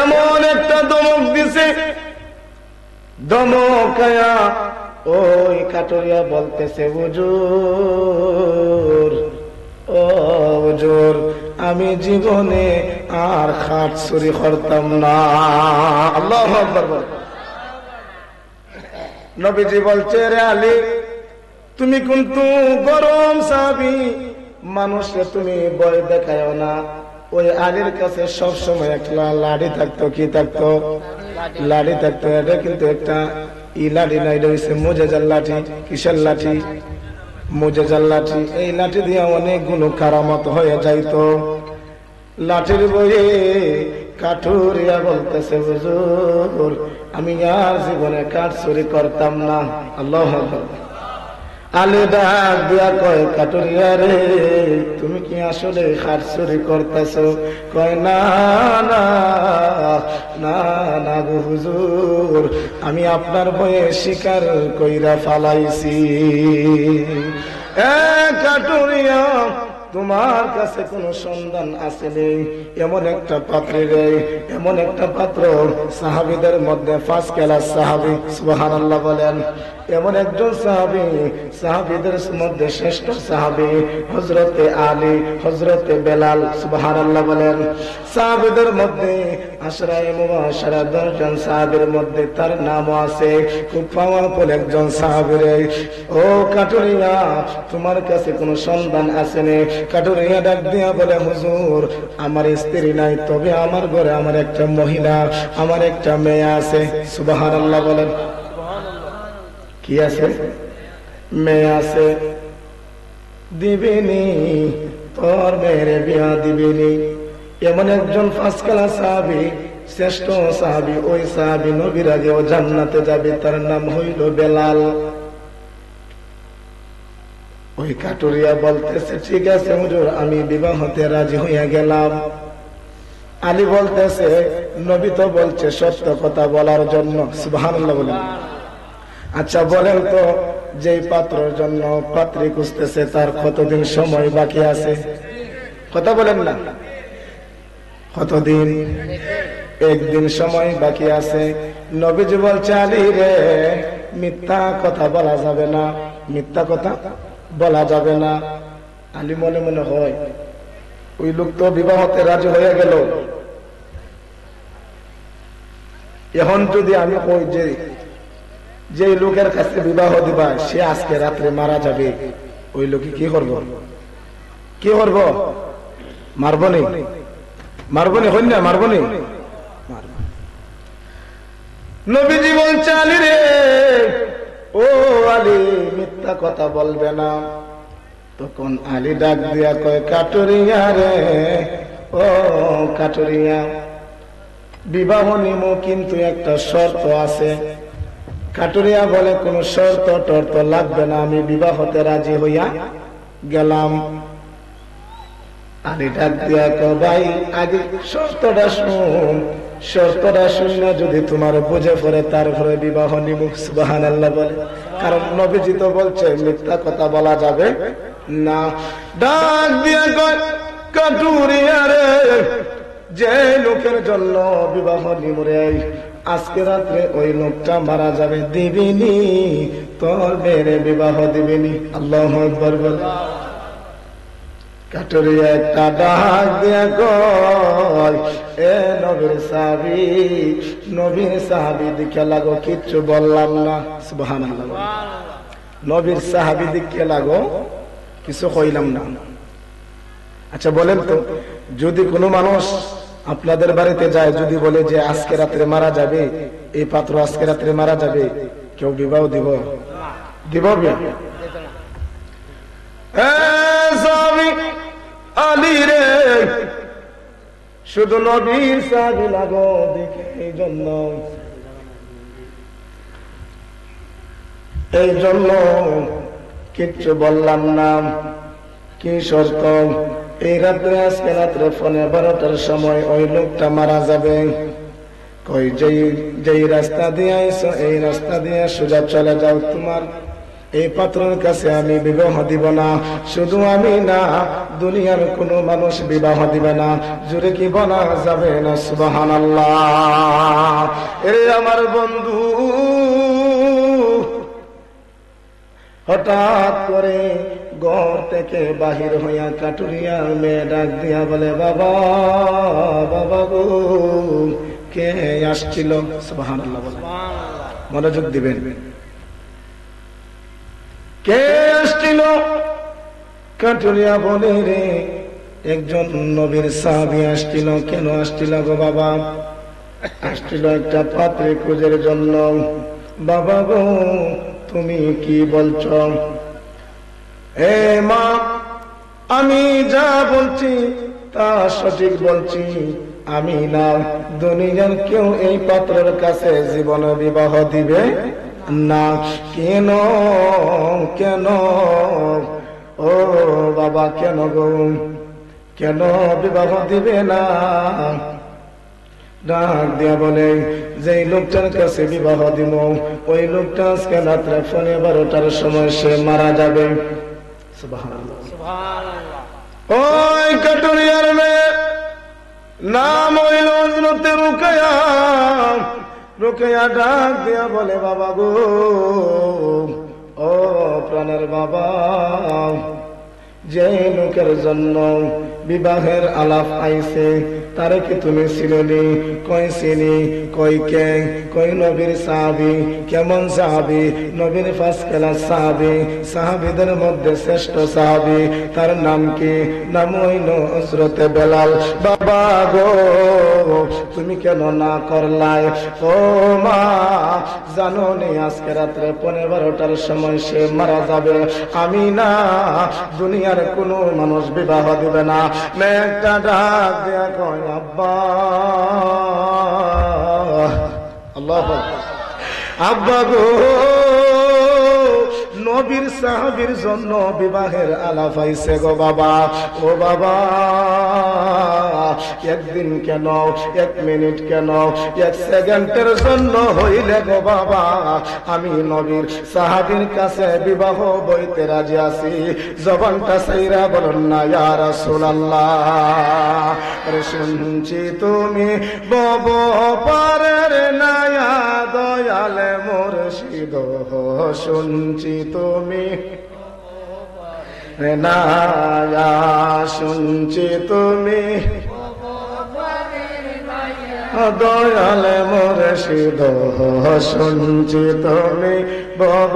এমন একটা ধমক দিছে, ধমকায়া ওই কাটুরিয়া বলতেছে, হুজুর, ও হুজুর, আমি জীবনে আর খাট চুরি করতাম না। আল্লাহু আকবার বল। নবীজি বলছে, রে আলী, তুমি কিন্তু গরম সাহাবী, মানুষকে তুমি ভয় দেখায়ও না। ওই আলীর কাছে সব সময় একটা লাঠি থাকতো। কি থাকতো? লাঠি থাকতো। এটা কিন্তু একটা ই লাঠি না, এটা হচ্ছে মুজেজার লাঠি। কিসের লাঠি? মুজেজার লাঠি। এই লাঠি দিয়ে অনেকগুলো কারামত হয়ে যাইতো। লাঠির বইয়ে কাঠুরিয়া বলতেছে, হুজুর, আমি আর জীবনে কাঠ চুরি করতাম না। আল্লাহু আকবার। আলী ডাক দিয়া কয়, কাটুরিয়া রে, তুমি কি আসলে কাঠ চুরি করতেছো? কয়, না না না না গো হুজুর, আমি আপনার ভয়ে শিকার কইরা ফালাইছি। কাটুরিয়া তোমার কাছে কোনো সন্ধান আসেনি। এমন একটা পাত্রের, এমন একটা পাত্র সাহাবীদের মধ্যে ফার্স্ট ক্লাস সাহাবী, সুবহানাল্লাহ বলেন। এমন একজন সাহাবী, সাহাবীদের মধ্যে শ্রেষ্ঠ সাহাবী হযরতে আলী, হযরতে বেলাল, সুবহানাল্লাহ বলেন। সাহাবীদের মধ্যে আশরায়ে মুবাশশারা 10 জন সাহাবীর মধ্যে তার নামও আছে। খুব পাওয়ারফুল একজন সাহাবী রে। ও কাটুরিয়া, তোমার কাছে কোনো সন্ধান আসেনি? কাটুরিয়া ডাক দিয়া বলে, হুজুর আমার স্ত্রী নাই, তবে আমার ঘরে আমার একটা মহিলা, আমার একটা মেয়ে আছে। সুবহানাল্লাহ বলেন। কি আছে? মেয়ে আছে। দিবেনি, তোর মেয়ের বিয়া দিবেনি। এমন একজন ফার্স্ট ক্লাস সাহাবী, শ্রেষ্ঠ সাহাবী। ওই সাহাবী নবীর আগেও জান্নাতে যাবে, তার নাম হইল বেলাল। ওই কাটুরিয়া বলতেছে, ঠিক আছে হুজুর, আমি বিবাহতে রাজি হইয়া গেলাম। আলী বলতেছে, নবী তো বলছে সত্য কথা বলার জন্য। সুবহানাল্লাহ বলেন। আচ্ছা বলেন তো, যেই পাত্রের জন্য পাত্রী খুঁজতেছে তার কতদিন সময় বাকি আছে? কথা বলেন না। কতদিন? একদিন সময় বাকি আছে। নবীজি বলছে, আলী রে, মিথ্যা কথা বলা যাবে না, মিথ্যা কথা বলা যাবে না। আলী মনে মনে হয়, ওই লোক তো বিবাহতে রাজি হয়ে গেল, এখন যদি আমি কই যে লোকের কাছে বিবাহ দিবা সে আজকে রাত্রে মারা যাবে, ওই লোকে কি করব? কি করব? মারবনি? মারবনি? হই না মারবনি? নবীজি বলছে, আলী রে, ও আলী, মিথ্যা কথা বলবে না। তখন আলী ডাক দিয়া কয়, কাটুরিয়া রে, ও কাটুরিয়া, বিবাহ নিমু, কিন্তু একটা শর্ত আছে। কাটুরিয়া বলে, কোন শর্ত টর্ত লাগবে না, আমি বিবাহতে রাজি হইয়া গেলাম। আলী ডাক দিয়া কয়, ভাই আগে শর্তটা শুন, শর্তটা শুনে যদি তোমার বুঝে পড়ে তারপরে বিবাহ নিমু। সুবহানাল্লাহ বলে। কারণ নবীজি তো বলছে মিথ্যা কথা বলা যাবে না। ডাক দিয়া কয়, কাটুরিয়া রে, যে লোকের জন্য বিবাহ নিমু রে, আজকে রাত্রে ওই লোকটা মারা যাবে, দিবিনি, তোর মেয়েরে বিবাহ দিবিনি। আল্লাহু আকবার বল। কাটুরিয়া একটা ডাক দিয়া কয়, এ নবীর সাহাবী, নবীর সাহাবী দিকে লাগো, কিচ্ছু বললাম না। সুবহানাল্লাহ। নবীর সাহাবী দিকে লাগো, কিছু কইলাম না। আচ্ছা বলেন তো, যদি কোনো মানুষ আপনাদের বাড়িতে যায়, যদি বলে যে আজকে রাত্রে মারা যাবে, এই পাত্র আজকে রাত্রে মারা যাবে, কেউ বিবাহ দিব? দিব? আলী রে, শুধু নবীর সাহাবী লাগো দেখে, এই জন্য কিচ্ছু বললাম না। কি শর্ত? এই রাত্রে, আজকে রাত্রে ফোনে 12টার সময় ওই লোকটা মারা যাবে। কই, যেই রাস্তা দিয়ে আইছো এই রাস্তা দিয়ে সোজা চলে যাও, তোমার এই পাত্রের কাছে আমি বিবাহ দিব না। শুধু আমি না, দুনিয়ার কোনো মানুষ বিবাহ দিবে না। জোরে কি বলা যাবে না? সুবহানাল্লাহ। এ আমার বন্ধু, হঠাৎ করে ঘর থেকে বাহির হইয়া কাটুরিয়া মেয়ে ডাক দিয়া বলে, বাবা, বাবা গো, কে আসছিল? সুবহানাল্লাহ বলে। মনোযোগ দিবেন। কে আসছিল? কাটুরিয়া বলে, রে, একজন নবীর সাহাবী আসছিল। কেন আসছিল গো বাবা? আসছিল একটা পাত্রে খোঁজের জন্য। বাবা গো, তুমি কি বলছ? এ মা, আমি যা বলছি তা সঠিক বলছি। আমি না, দুনিয়ার কেউ এই পাত্রের কাছে জীবন বিবাহ দিবে না। কেন? কেন? ও বাবা, কেন গো? কেন বিবাহ দিবে না? ডাক দিয়া বলে, যে লোকটার কাছে বিবাহ দিব, ওই লোকটা আজকে রাত্রে ফোনে 12টার সময় সে মারা যাবে। সুবহানাল্লাহ। ওই কাটুরিয়ার মেয়ে নাম হইল হযরতে রুকায়া। রুকায়া ডাক দিয়া বলে, বাবা গো, ও প্রাণের বাবা, যে লোকের জন্য বিবাহের আলাপ আইছে তারে কি তুমি চিননি? কই চিনি। কই কে? কই নবীর সাহাবী। কেমন সাহাবী? নবীর ফার্স্ট ক্লাস সাহাবী, সাহাবীদের মধ্যে শ্রেষ্ঠ সাহাবী। তার নাম কি? নাম হইল হযরতে বেলাল। বাবা গো, তুমি কেন না করলাই? ও মা, জানো নি আজকে রাত্রে 11:15টার সময় সে মারা যাবে। আমি না, দুনিয়ার কোনো মানুষ বিবাহ দিবে না। মেয়েটা ডাক দিয়া কয়, আব্বা, আল্লাহু আকবার, আব্বা গো, নবীর সাহাবীর জন্য বিবাহের আলাপ আইছে গো বাবা। ও বাবা, একদিন কেন, 1 মিনিট কেন, 1 সেকেন্ডের জন্য হইলে গো বাবা আমি নবীর সাহাবীর কাছে বিবাহ বইতে রাজি আছি। জবানটা সাইরা বলুন না, ইয়া রাসূলুল্লাহ। আরে শুনছি তুমি বব পারের নায়া দয়াল মুর্শিদ, শুনছি তুমি নায়া, শুনছি তুমি দয়াল মুর্শিদ, শুনছি তুমি বব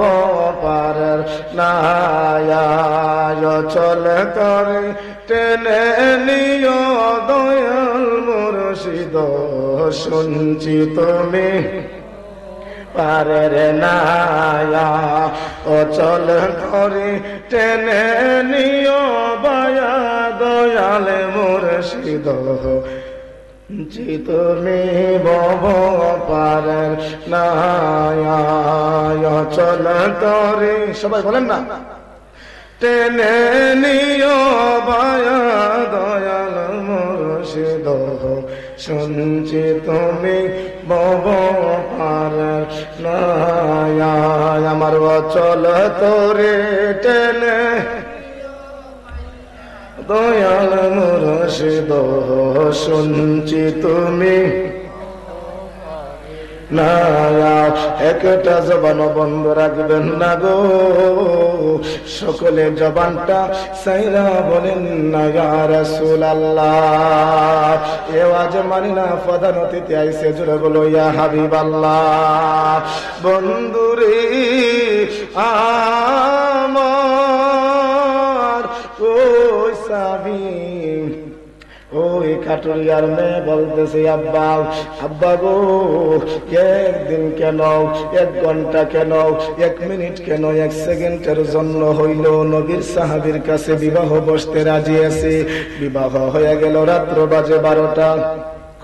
পারের নায়া। চল করে টেনে নিও দয়াল মুর্শিদ, শুনছি তুমি পারের নায়া। ও চল করে টেনে নিও বায়া দয়াল মুর্শিদ, জি তুমি বব পারের নায়া। চল করে, সবাই বলেন না, টেনে নিও বায়া দয়াল মুর্শিদ, শুনছি তুমি বব পারের নায়া। আমার চল তোরে টেনে দয়াল মুর্শিদ, শুনছি তুমি নায়া। একটা জবান বন্ধ রাখবেন না গো, সকলে জবানটা সাইরা বলেন না, ইয়া রাসূলুল্লাহ। এ আওয়াজ মানি না, প্রধান অতিথি আইছে, জোরে বলো ইয়া হাবিবাল্লাহ। বন্ধুরে আমার ওই সাবি, ওই কাটুরিয়ার মেয়ে বলতেছে, আব্বা, আব্বা গো, একদিন কেন, 1 ঘন্টা কেন, 1 মিনিট কেন, 1 সেকেন্ডের জন্য হইল নবীর সাহাবীর কাছে বিবাহ বসতে রাজি আছে। বিবাহ হয়ে গেল, রাত্র বাজে 12টা।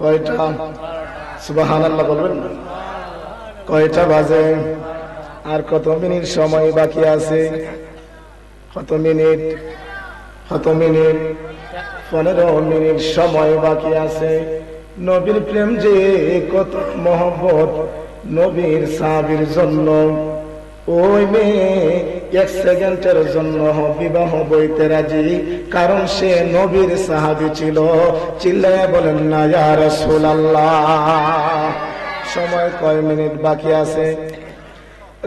কয়টা? সুবহানাল্লাহ বলবেন না। কয়টা বাজে? আর কত মিনিট সময় বাকি আছে? কত মিনিট? কত মিনিট? 15 মিনিট সময় বাকি আছে। নবীর প্রেম যে কত মহব্বত নবীর সাহাবীর জন্য, ওই মেয়ে 1 সেকেন্ডের জন্য বিবাহ বইতে রাজি, কারণ সে নবীর সাহাবী ছিল। চিল্লায়া বলেন না, ইয়া রাসূলুল্লাহ। সময় কয় মিনিট বাকি আছে?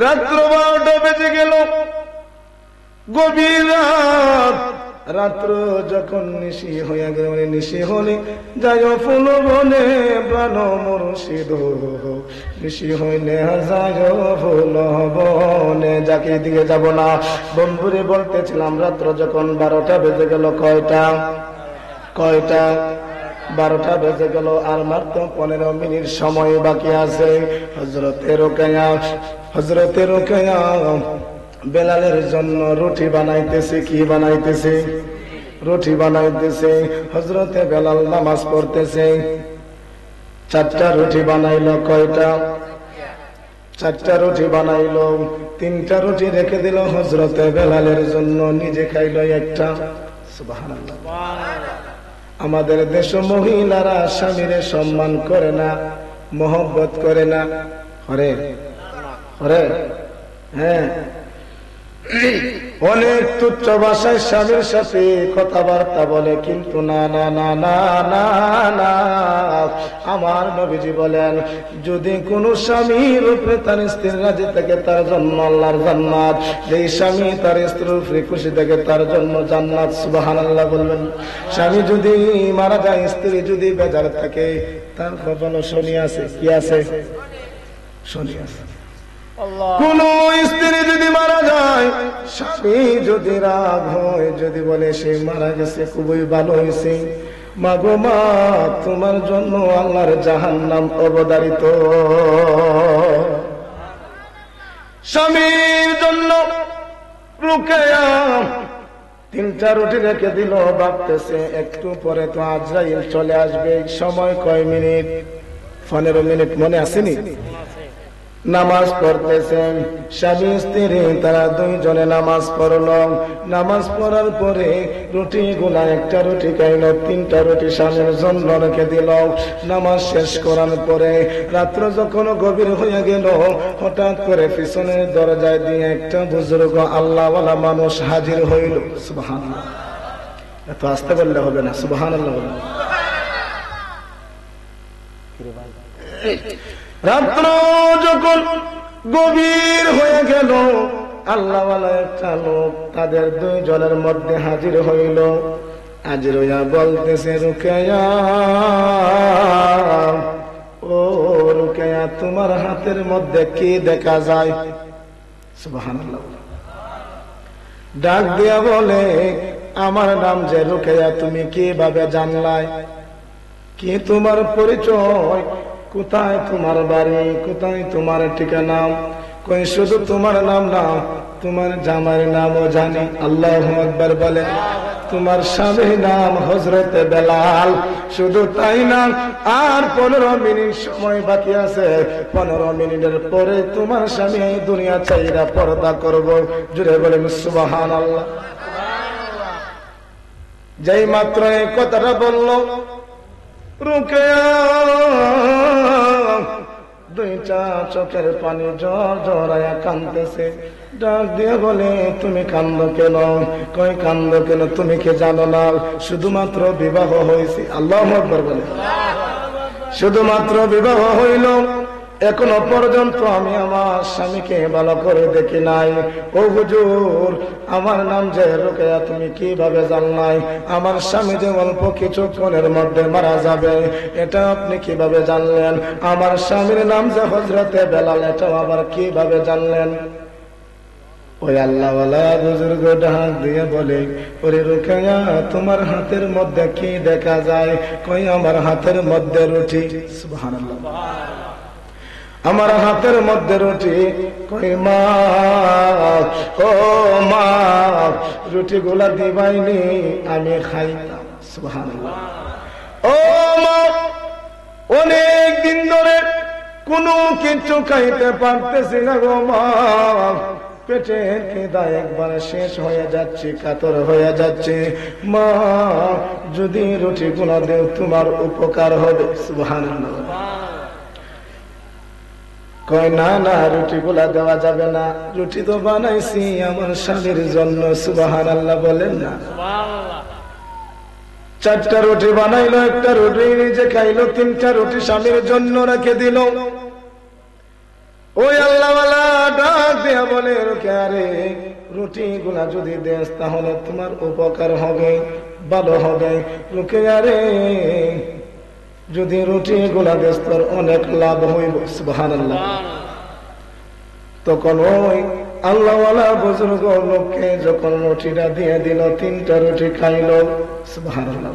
রাত্র 12টা বেজে গেল, গভীর রাত। রাত্র যখন নিশি হইয়া গেল, নিশি হলে যাই ফুল বনে প্রাণ মুর্শিদ, নিশি হইলে যাই ফুল বনে। যাকে দিকে যাব না, বন্ধুরে বলতেছিলাম, রাত্র যখন 12টা বেজে গেল, কয়টা? কয়টা? 12টা বেজে গেল, আর মাত্র 15 মিনিট সময় বাকি আছে। হযরতে রুকায়া বেলালের জন্য রুটি বানাইতেছে। কি বানাইতেছে? রুটি বানাইতেছে। হযরতে বেলাল নামাজ পড়তেছে। 4টা রুটি বানাইলো। কয়টা? 4টা রুটি বানাইলো। 3টা রুটি রেখে দিল হযরতে বেলালের জন্য, নিজে খাইলো 1টা। সুবহানাল্লাহ। আমাদের দেশ মহিলারা স্বামীরে সম্মান করে না, মহব্বত করে না। হরে হরে, হ্যাঁ। অনেক তুচ্ছ ভাষায় স্বামীর সাথে কথাবার্তা বলে, কিন্তু না না না না না না, আমার নবীজি বলেন যদি কোন স্বামীর উপরে তার স্ত্রীর রাজি থাকে তার জন্য আল্লাহর জান্নাত, যেই স্বামী তার স্ত্রীর উপরে খুশি থাকে তার জন্য জান্নাত। সুবহানাল্লাহ বলবেন। স্বামী যদি মারা যায়, স্ত্রী যদি বেজার থাকে, তার কপালে শনি আছে। কি আছে? শনি আছে। কোন স্ত্রী যদি মারা যায়, স্বামী যদি রাগ হয়, যদি বলে সে মারা গেছে খুবই ভালো হয়েছে, মা গো মা তোমার জন্য আল্লাহর জাহান্নাম অবধারিত। স্বামীর জন্য রুকায়া 3টা রুটি রেখে দিল, ভাবতেছে একটু পরে তো আজরাইল চলে আসবে, সময় কয় মিনিট? 15 মিনিট, মনে আসেনি? নামাজ পড়তেছেন স্বামী স্ত্রী, তারা 2 জনে নামাজ পড়ল। নামাজ পড়ার পরে রুটি গুলা, একটা রুটি খাইল, 3টা রুটি স্বামীর জন্য রেখে দিল। নামাজ শেষ করার পরে রাত্র যখন গভীর হয়ে গেল, হঠাৎ করে পিছনের দরজায় দিয়ে একটা বুজুর্গ আল্লাহওয়ালা মানুষ হাজির হইল। সুবহানাল্লাহ। এত আস্তে বললে হবে না, সুবহানাল্লাহ বলুন। রাত্র যখন গভীর হয়ে গেল, আল্লাহওয়ালা একটা লোক তাদের 2 জনের মধ্যে হাজির হইল। হাজির হইয়া বলতেছে, রুকায়া ও রুকায়া, তোমার হাতের মধ্যে কি দেখা যায়? সুবহানাল্লাহ। ডাক দিয়া বলে, আমার নাম যে রুকায়া, তুমি কিভাবে জানলাই? কি তোমার পরিচয়? কোথায় তোমার বাড়ি? কোথায় তোমার ঠিকানা? কই শুধু তোমার নাম না, তোমার জামাইয়ের নামও জানি। আল্লাহু আকবার বলে। তোমার স্বামীর নাম হযরতে বেলাল। শুধু তাই না, আর 15 মিনিট সময় বাকি আছে। 15 মিনিটের পরে তোমার স্বামী এই দুনিয়া ছাইরা পর্দা করব। জুড়ে বলেন সুবহানাল্লাহ। যেই মাত্র এই কথাটা বলল, রুকায়া 2টা চোখের পানি ঝর ঝরায়া কাঁদতেছে। ডাক দিয়ে বলে, তুমি কান্দো কেন? কই কান্দো কেন? তুমি কি জানো না শুধুমাত্র বিবাহ হয়েছে? আল্লাহু আকবার বলে। শুধুমাত্র বিবাহ হইল, এখনো পর্যন্ত আমি আমার স্বামীকে ভালো করে দেখি নাই। ও হুজুর, আমার নাম যে রুকায়া, তুমি কিভাবে জানলাই? আমার স্বামী যে অল্প কিছুক্ষণের মধ্যে মারা যাবে, এটা আপনি কিভাবে জানলেন? আমার স্বামীর নাম যে হযরতে বেলাল, এটা আবার কিভাবে জানলেন? ওই আল্লাহওয়ালা বুজুর্গ ডাক দিয়ে বলে, ওরে রুকায়া, তোমার হাতের মধ্যে কি দেখা যায়? কই আমার হাতের মধ্যে রুটি। সুবহানাল্লাহ। আমার হাতের মধ্যে রুটি। কই মা, ও মা, রুটি গুলা দিবাইনি, আমি খাইতাম। সুবহানাল্লাহ। ও মা, অনেক দিন ধরে কোনো কিছু খাইতে পারতেছি না গো মা, পেটের খিদা একবারে শেষ হয়ে যাচ্ছে, কাতর হয়ে যাচ্ছে। মা, যদি রুটি গুলা দেও তোমার উপকার হবে। সুবহানাল্লাহ। কয় না না, রুটি গুলা দেওয়া যাবে না, রুটি তো বানাইছি আমার স্বামীর জন্য। সুবহানাল্লাহ বলেন না। 4টা রুটি বানাইলো, একটা রুটি নিজে খাইলো, 3টা রুটি স্বামীর জন্য রেখে দিল। ওই আল্লাহওয়ালা ডাক দিয়া বলে, রুকায়া রে, রুটি গুলা যদি দেস তাহলে তোমার উপকার হবে, ভালো হবে। রুকায়া রে, যদি রুটি গুলা দেস তোর অনেক লাভ হইব। সুবহানাল্লাহ। তখন ওই আল্লাহওয়ালা বুজুর্গ লোককে যখন রুটিটা দিয়ে দিল, 3টা রুটি খাইল। সুবহানাল্লাহ।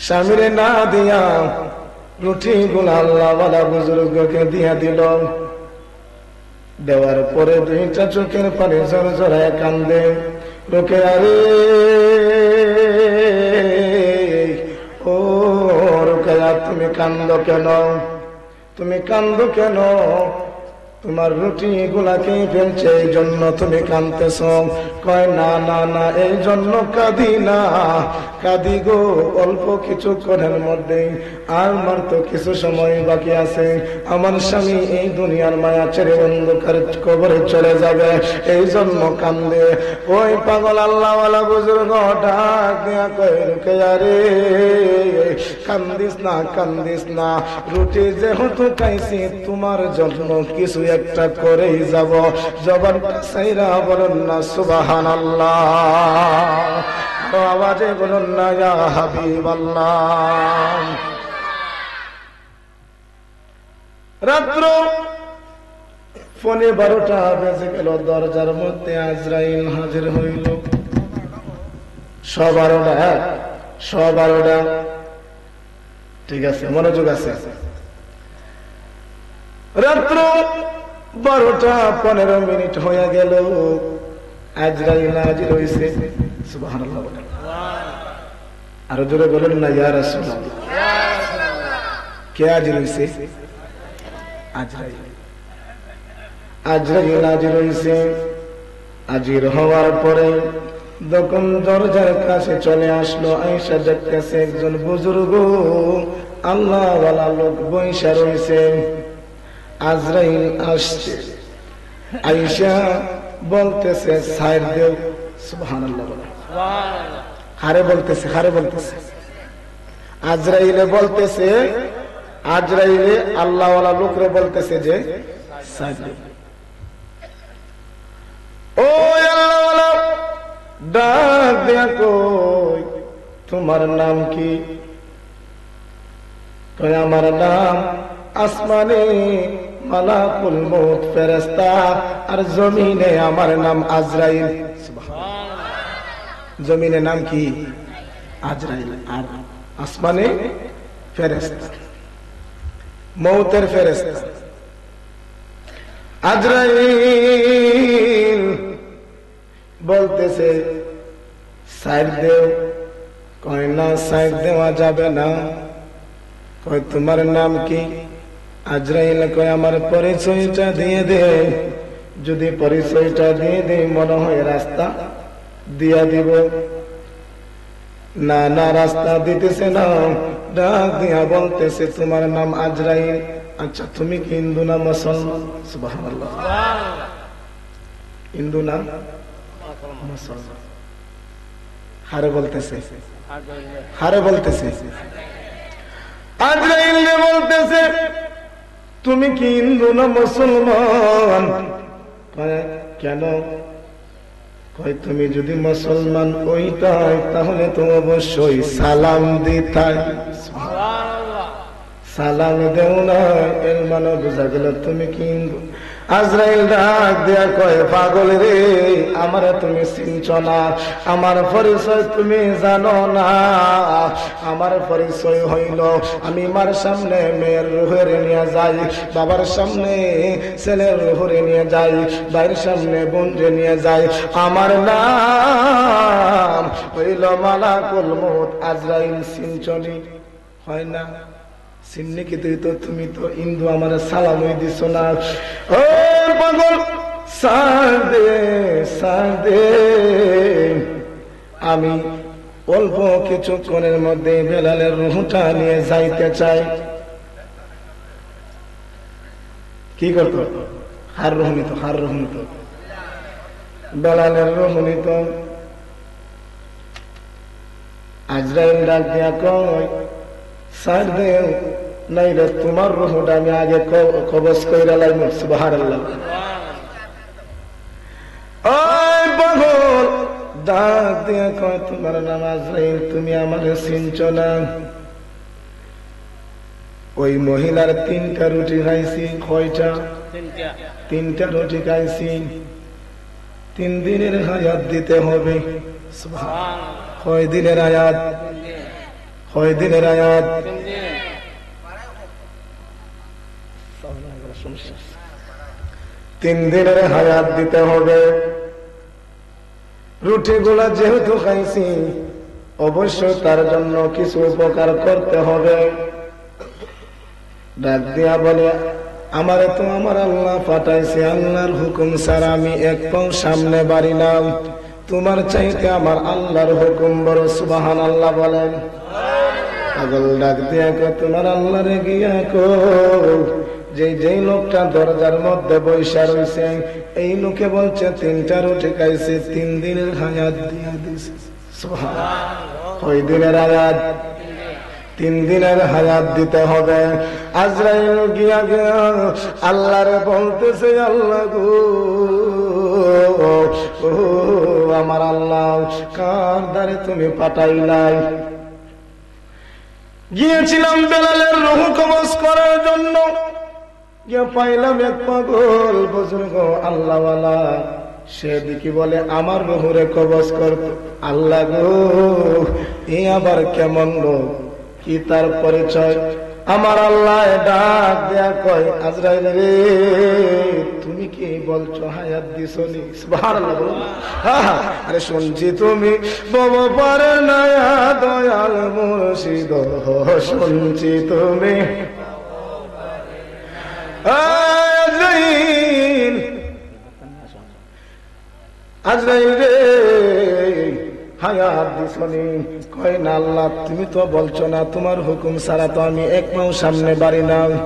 স্বামীরে না দিয়া রুটি গুলা আল্লাহওয়ালা বুজুর্গকে দিয়ে দিল। দেওয়ার পরে 2টা চোখের পানি ঝর ঝরায় কান্দে। রুকায়া রে, ও রুকায়া, তুমি কান্দো কেন? তুমি কান্দো কেন? তোমার রুটি গুলাকে ফেলছে, এই জন্য তুমি কাঁদতেছ। কয় না না না, এই জন্য কাঁদি না, কাঁদি গো অল্প কিছুক্ষণের মধ্যে, আর মার তো কিছু সময় বাকি আছে। আমার স্বামী এই দুনিয়ার মায়া ছেড়ে অন্ধকার কবরে চলে যাবে, এই জন্য কান্দে। ওই পাগল আল্লাহওয়ালা বুজুর্গ ডাক দিয়া কয়, রুকেয়া রে, কান্দিস না কান্দিস না, রুটি যেহেতু খাইছি তোমার জন্য কিছু একটা করেই যাব। জবানটা সাইরা বলুন না সুবহানাল্লাহ, আওয়াজে বলুন না ইয়া হাবিবাল্লাহ। রাত্র 12টা বেজে গেল, দরজার মধ্যে আজরাইল হাজির হইল। 12টা ঠিক আছে, মনোযোগ আছে। রাত্র 12:15 হয়ে গেল, আজরাইল হাজির হইছে। সুবহানাল্লাহ, আরো জোরে বলেন না ইয়া রাসূলুল্লাহ। কে হাজির হইছে? আজরাইল হাজির হইছে। হাজির হওয়ার পরে যখন দরজার কাছে চলে আসলো, আয়েশা দেখতেছে একজন বুজুর্গ আল্লাহওয়ালা লোক বইসা রয়েছে। আজরাইল আসছে, আয়েশা বলতেছে সাইড দেও। সুবহানাল্লাহ, হারে বলতেছে আজরাইলে বলতেছে, আজরাইলে আল্লাহওয়ালা লোকরে বলতেছে যে সাইড দেও। ও আল্লাহওয়ালা, ডাক দেয়া কই তোমার নাম কি? কই আমার নাম আসমানে মালাকুল মউত ফেরেশতা, আর জমিনে আমার নাম আজরাইল। জমিনে নাম কি? আজরাইল, আর আসমানে ফেরেশতা, মউতের ফেরেশতা আজরাইল। বলতেছে সাইড দেও। কয় না, সাইড দেওয়া যাবে না। কয় তোমার নাম কি? আজরাইল কয় আমার পরিচয়টা দিয়ে দে। যদি পরিচয়টা দিয়ে দে মনে হয় রাস্তা দিয়া দিব। না না, রাস্তা দিতেছে না, ডাক দিয়া বলতেছে তোমার নাম আজরাইল। আচ্ছা তুমি কি হিন্দু না মুসলমান? সুবহানাল্লাহ, হিন্দু না মুসলমান? হারে বলতেছে আজরাইল বলতেছে তুমি কি হিন্দু না মুসলমান? কেন? কয় তুমি যদি মুসলমান হইতাই তাহলে তো অবশ্যই সালাম দিতাই। সালাম দেও না, এর মানে বোঝা গেল তুমি কি হিন্দু। আজরাইল ডাক দেয়া কয় পাগল রে, আমার তুমি চিনছ না, আমার পরিচয় তুমি জানো না। আমার পরিচয় হইল আমি মার সামনে মেয়ের রুহের নিয়ে যাই, বাবার সামনে ছেলের রুহের নিয়ে যাই, ভাইয়ের সামনে বোনরে নিয়ে যাই। আমার নাম হইল মালাকুল মউত আজরাইল। চিনছনি? হয় না, চিননি কি? তুই তো তুমি তো হিন্দু, আমার সালামই দিছ না। ও পাগল, সাদে আমি অল্প কিছুক্ষণের মধ্যে বেলালের রুহটা নিয়ে যাইতে চাই। কি করতো? হার রহমিত বেলালের রহমিত। আজরাইল ডাক দিয়া কয় সার দেও, নাইলে তোমার রুহটা আমি আগে কবজ কইরা লাইব। সুবহানাল্লাহ। ওই পাগল ডাক দিয়া কয় তোমার নাম আজরাইল, তুমি আমারে চিনছ না? ওই মহিলার 3টা রুটি খাইছি। কয়টা? 3টা রুটি খাইছি। 3 দিনের হায়াত দিতে হবে। কয় দিনের আয়াত? 3 দিনের হায়াত দিতে হবে। রুটি গুলা যেহেতু খাইছি, অবশ্যই তার জন্য কিছু উপকার করতে হবে। ডাক দিয়া বলে আমারে তো আমার আল্লাহ পাঠাইছে, আল্লাহর হুকুম ছাড়া আমি এক পাও সামনে বাড়ি না। তোমার চাইতে আমার আল্লাহর হুকুম বড়। সুবহানাল্লাহ বলেন। পাগল ডাক দিয়া কো তোমার আল্লাহরে গিয়া কো যেই লোকটা দরজার মধ্যে বৈশা রয়েছে এই লোকে বলছে 3টা রুটি খাইছে, 3 দিনের হায়াত দিয়া দিছে। সুবহানাল্লাহ। কয় দিনের হায়াত? 3 দিনের হায়াত দিতে হবে। আজরাইল গিয়া গিয়া আল্লাহরে বলতেছে, আল্লাহ গো ও আমার আল্লাহ, কার দ্বারে তুমি পাঠাইলাই? গিয়েছিলাম বেলালের রূহ কবজ করার জন্য, গিয়ে পাইলাম এক পাগল বুজুর্গ আল্লাহওয়ালা, সে দেখি বলে আমার রূহরে কবজ করত। আল্লাহ গো, এ আবার কেমন লোক, কি তার পরিচয়? আমার আল্লাহ ডাক দেয়া কয়, আজরাইল রে তুমি কি বলছো হায়াত দিছনি? সুবহানাল্লাহ। আরে শুনছি তুমি বব পারে না দয়াল মুর্শিদ, শুনছি তুমি আজরাইল, আজরাইল রে হায়াত দিছনি? কয় না আল্লাহ, তুমি তো বলছো না তোমার হুকুম ছাড়া তো আমি এক পাও সামনে বাড়ি না।